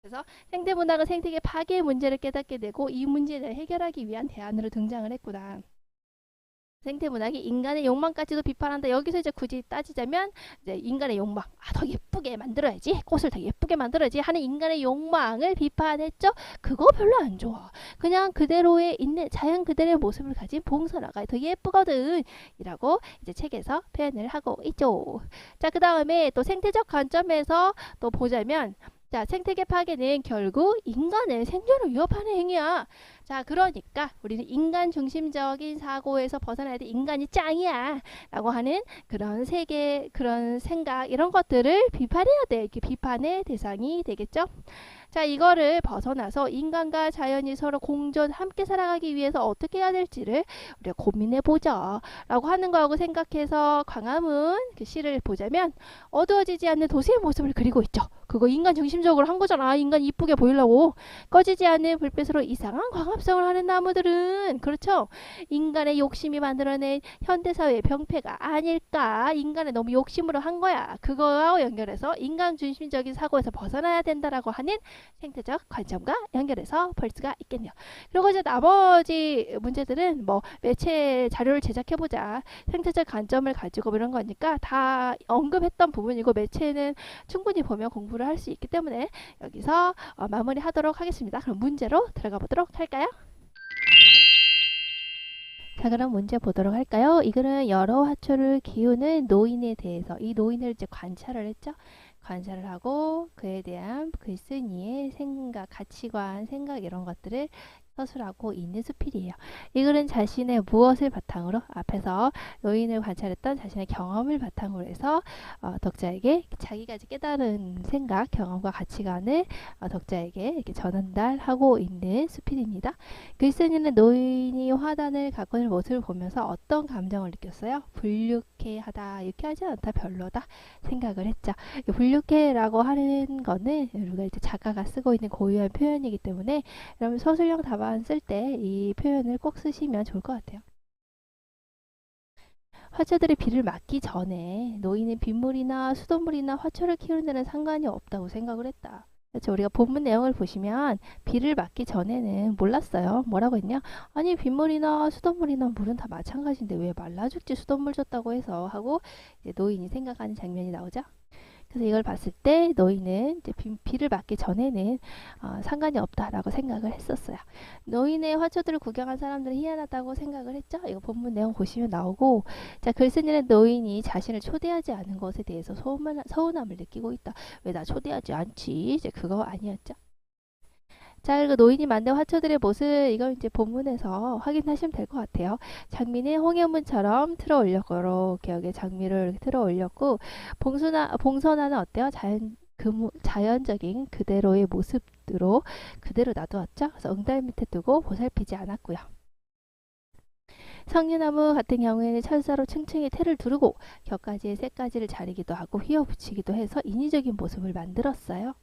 그래서 생태문학은 생태계 파괴의 문제를 깨닫게 되고 이 문제를 해결하기 위한 대안으로 등장을 했구나. 생태문학이 인간의 욕망까지도 비판한다. 여기서 이제 굳이 따지자면 이제 인간의 욕망, 더 예쁘게 만들어야지, 꽃을 더 예쁘게 만들어야지 하는 인간의 욕망을 비판했죠. 그거 별로 안 좋아. 그냥 그대로의 있는 자연 그대로의 모습을 가진 봉선화가 더 예쁘거든 이라고 이제 책에서 표현을 하고 있죠. 자, 그 다음에 또 생태적 관점에서 또 보자면, 자, 생태계 파괴는 결국 인간의 생존을 위협하는 행위야. 자, 그러니까 우리는 인간 중심적인 사고에서 벗어나야 돼. 인간이 짱이야 라고 하는 그런 세계, 그런 생각, 이런 것들을 비판해야 돼. 이렇게 비판의 대상이 되겠죠. 자, 이거를 벗어나서 인간과 자연이 서로 공존, 함께 살아가기 위해서 어떻게 해야 될지를 우리가 고민해보자 라고 하는 거하고 생각해서 광화문 그 시를 보자면, 어두워지지 않는 도시의 모습을 그리고 있죠. 그거 인간 중심적으로 한 거잖아. 인간 이쁘게 보이려고. 꺼지지 않는 불빛으로 이상한 광합성을 하는 나무들은, 그렇죠, 인간의 욕심이 만들어낸 현대사회의 병폐가 아닐까. 인간의 너무 욕심으로 한 거야. 그거와 연결해서 인간 중심적인 사고에서 벗어나야 된다라고 하는 생태적 관점과 연결해서 볼 수가 있겠네요. 그리고 이제 나머지 문제들은 뭐 매체 자료를 제작해보자, 생태적 관점을 가지고 이런 거니까 다 언급했던 부분이고, 매체는 충분히 보면 공부를 할 수 있기 때문에 여기서 마무리하도록 하겠습니다. 그럼 문제로 들어가 보도록 할까요? 자, 그럼 문제 보도록 할까요? 이거는 여러 화초를 키우는 노인에 대해서, 이 노인을 이제 관찰을 했죠. 관찰을 하고 그에 대한 글쓴이의 생각, 가치관, 생각, 이런 것들을 서술하고 있는 수필이에요. 이글은 자신의 무엇을 바탕으로, 앞에서 노인을 관찰했던 자신의 경험을 바탕으로 해서 독자에게 자기가 깨달은 생각, 경험과 가치관을 독자에게 이렇게 전달하고 있는 수필입니다. 글쓴이는 노인이 화단을 가꾸는 모습을 보면서 어떤 감정을 느꼈어요? 불쾌하다, 유쾌하지 않다, 별로다 생각을 했죠. 불쾌라고 하는 거는 우리가 이제 작가가 쓰고 있는 고유한 표현이기 때문에, 여러분 서술형 답안 쓸 때 이 표현을 꼭 쓰시면 좋을 것 같아요. 화초들이 비를 맞기 전에 노인은 빗물이나 수돗물이나 화초를 키우는 데는 상관이 없다고 생각을 했다. 그렇죠. 우리가 본문 내용을 보시면 비를 맞기 전에는 몰랐어요. 뭐라고 했냐? 아니, 빗물이나 수돗물이나 물은 다 마찬가지인데 왜 말라 죽지 수돗물 줬다고 해서 하고 이제 노인이 생각하는 장면이 나오죠. 그래서 이걸 봤을 때 노인은 이제 비를 맞기 전에는 상관이 없다라고 생각을 했었어요. 노인의 화초들을 구경한 사람들은 희한하다고 생각을 했죠. 이거 본문 내용 보시면 나오고, 자, 글쓴이는 노인이 자신을 초대하지 않은 것에 대해서 서운함을 느끼고 있다. 왜 나 초대하지 않지? 이제 그거 아니었죠. 자, 그리고 노인이 만든 화초들의 모습, 이걸 이제 본문에서 확인하시면 될 것 같아요. 장미는 홍해문처럼 틀어 올렸고, 이렇게 여기 장미를 틀어 올렸고, 봉선화는 어때요? 자연적인 그대로의 모습으로 그대로 놔두었죠. 그래서 응달 밑에 두고 보살피지 않았고요. 석류나무 같은 경우에는 철사로 층층이 테를 두르고 격가지에 새가지를 자르기도 하고 휘어붙이기도 해서 인위적인 모습을 만들었어요.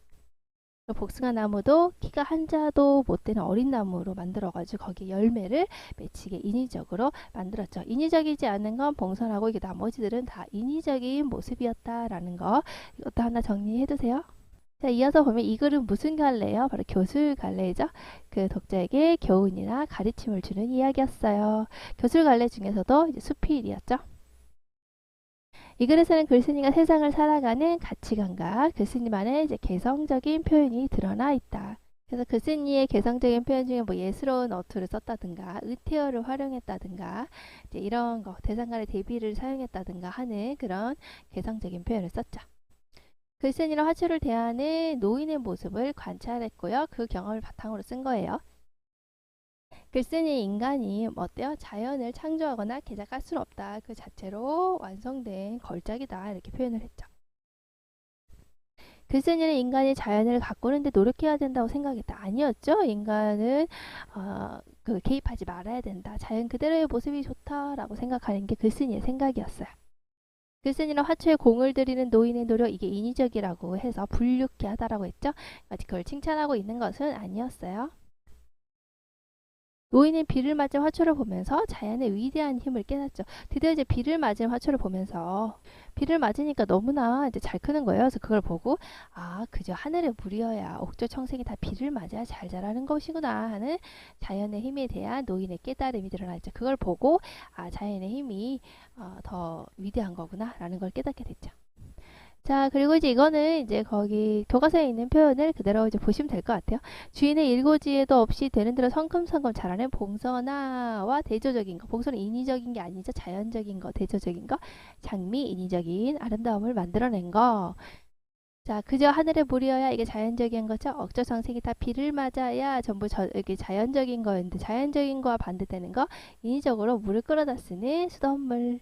복숭아 나무도 키가 한 자도 못 되는 어린 나무로 만들어가지고 거기에 열매를 맺히게 인위적으로 만들었죠. 인위적이지 않은 건 봉선하고 이게 나머지들은 다 인위적인 모습이었다라는 거, 이것도 하나 정리해두세요. 자, 이어서 보면 이 글은 무슨 갈래요? 바로 교술 갈래죠. 그 독자에게 교훈이나 가르침을 주는 이야기였어요. 교술 갈래 중에서도 이제 수필이었죠. 이 글에서는 글쓴이가 세상을 살아가는 가치관과 글쓴이만의 이제 개성적인 표현이 드러나 있다. 그래서 글쓴이의 개성적인 표현 중에 뭐 예스러운 어투를 썼다든가, 의태어를 활용했다든가, 이제 이런 거, 대상간의 대비를 사용했다든가 하는 그런 개성적인 표현을 썼죠. 글쓴이는 화초를 대하는 노인의 모습을 관찰했고요. 그 경험을 바탕으로 쓴 거예요. 글쓴이 인간이 어때요? 자연을 창조하거나 개작할 수는 없다. 그 자체로 완성된 걸작이다. 이렇게 표현을 했죠. 글쓴이는 인간이 자연을 가꾸는데 노력해야 된다고 생각했다. 아니었죠. 인간은 개입하지 말아야 된다. 자연 그대로의 모습이 좋다라고 생각하는 게 글쓴이의 생각이었어요. 글쓴이는 화초에 공을 들이는 노인의 노력, 이게 인위적이라고 해서 불유쾌하다라고 했죠. 그걸 칭찬하고 있는 것은 아니었어요. 노인은 비를 맞은 화초를 보면서 자연의 위대한 힘을 깨닫죠. 드디어 이제 비를 맞은 화초를 보면서 비를 맞으니까 너무나 이제 잘 크는 거예요. 그래서 그걸 보고 아, 그저 하늘의 물이어야 옥조 청생이 다 비를 맞아야 잘 자라는 것이구나 하는 자연의 힘에 대한 노인의 깨달음이 드러나죠. 그걸 보고 아, 자연의 힘이 더 위대한 거구나 라는 걸 깨닫게 됐죠. 자, 그리고 이제 이거는 이제 거기 교과서에 있는 표현을 그대로 이제 보시면 될 것 같아요. 주인의 일고지에도 없이 되는 대로 성큼성큼 자라는 봉선화와 대조적인 거. 봉선은 인위적인 게 아니죠. 자연적인 거, 대조적인 거. 장미, 인위적인 아름다움을 만들어낸 거. 자, 그저 하늘의 물이어야 이게 자연적인 거죠. 억저성색이 다 비를 맞아야 전부 이게 자연적인 거였는데 자연적인 거와 반대되는 거. 인위적으로 물을 끌어다 쓰는 수돗물.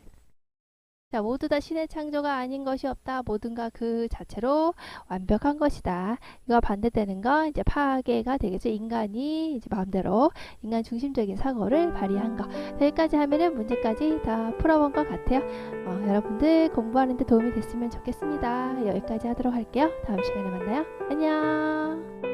자, 모두 다 신의 창조가 아닌 것이 없다. 모든가 그 자체로 완벽한 것이다. 이거 반대되는 건 이제 파괴가 되겠죠. 인간이 이제 마음대로 인간 중심적인 사고를 발휘한 거. 여기까지 하면은 문제까지 다 풀어본 것 같아요. 여러분들 공부하는데 도움이 됐으면 좋겠습니다. 여기까지 하도록 할게요. 다음 시간에 만나요. 안녕.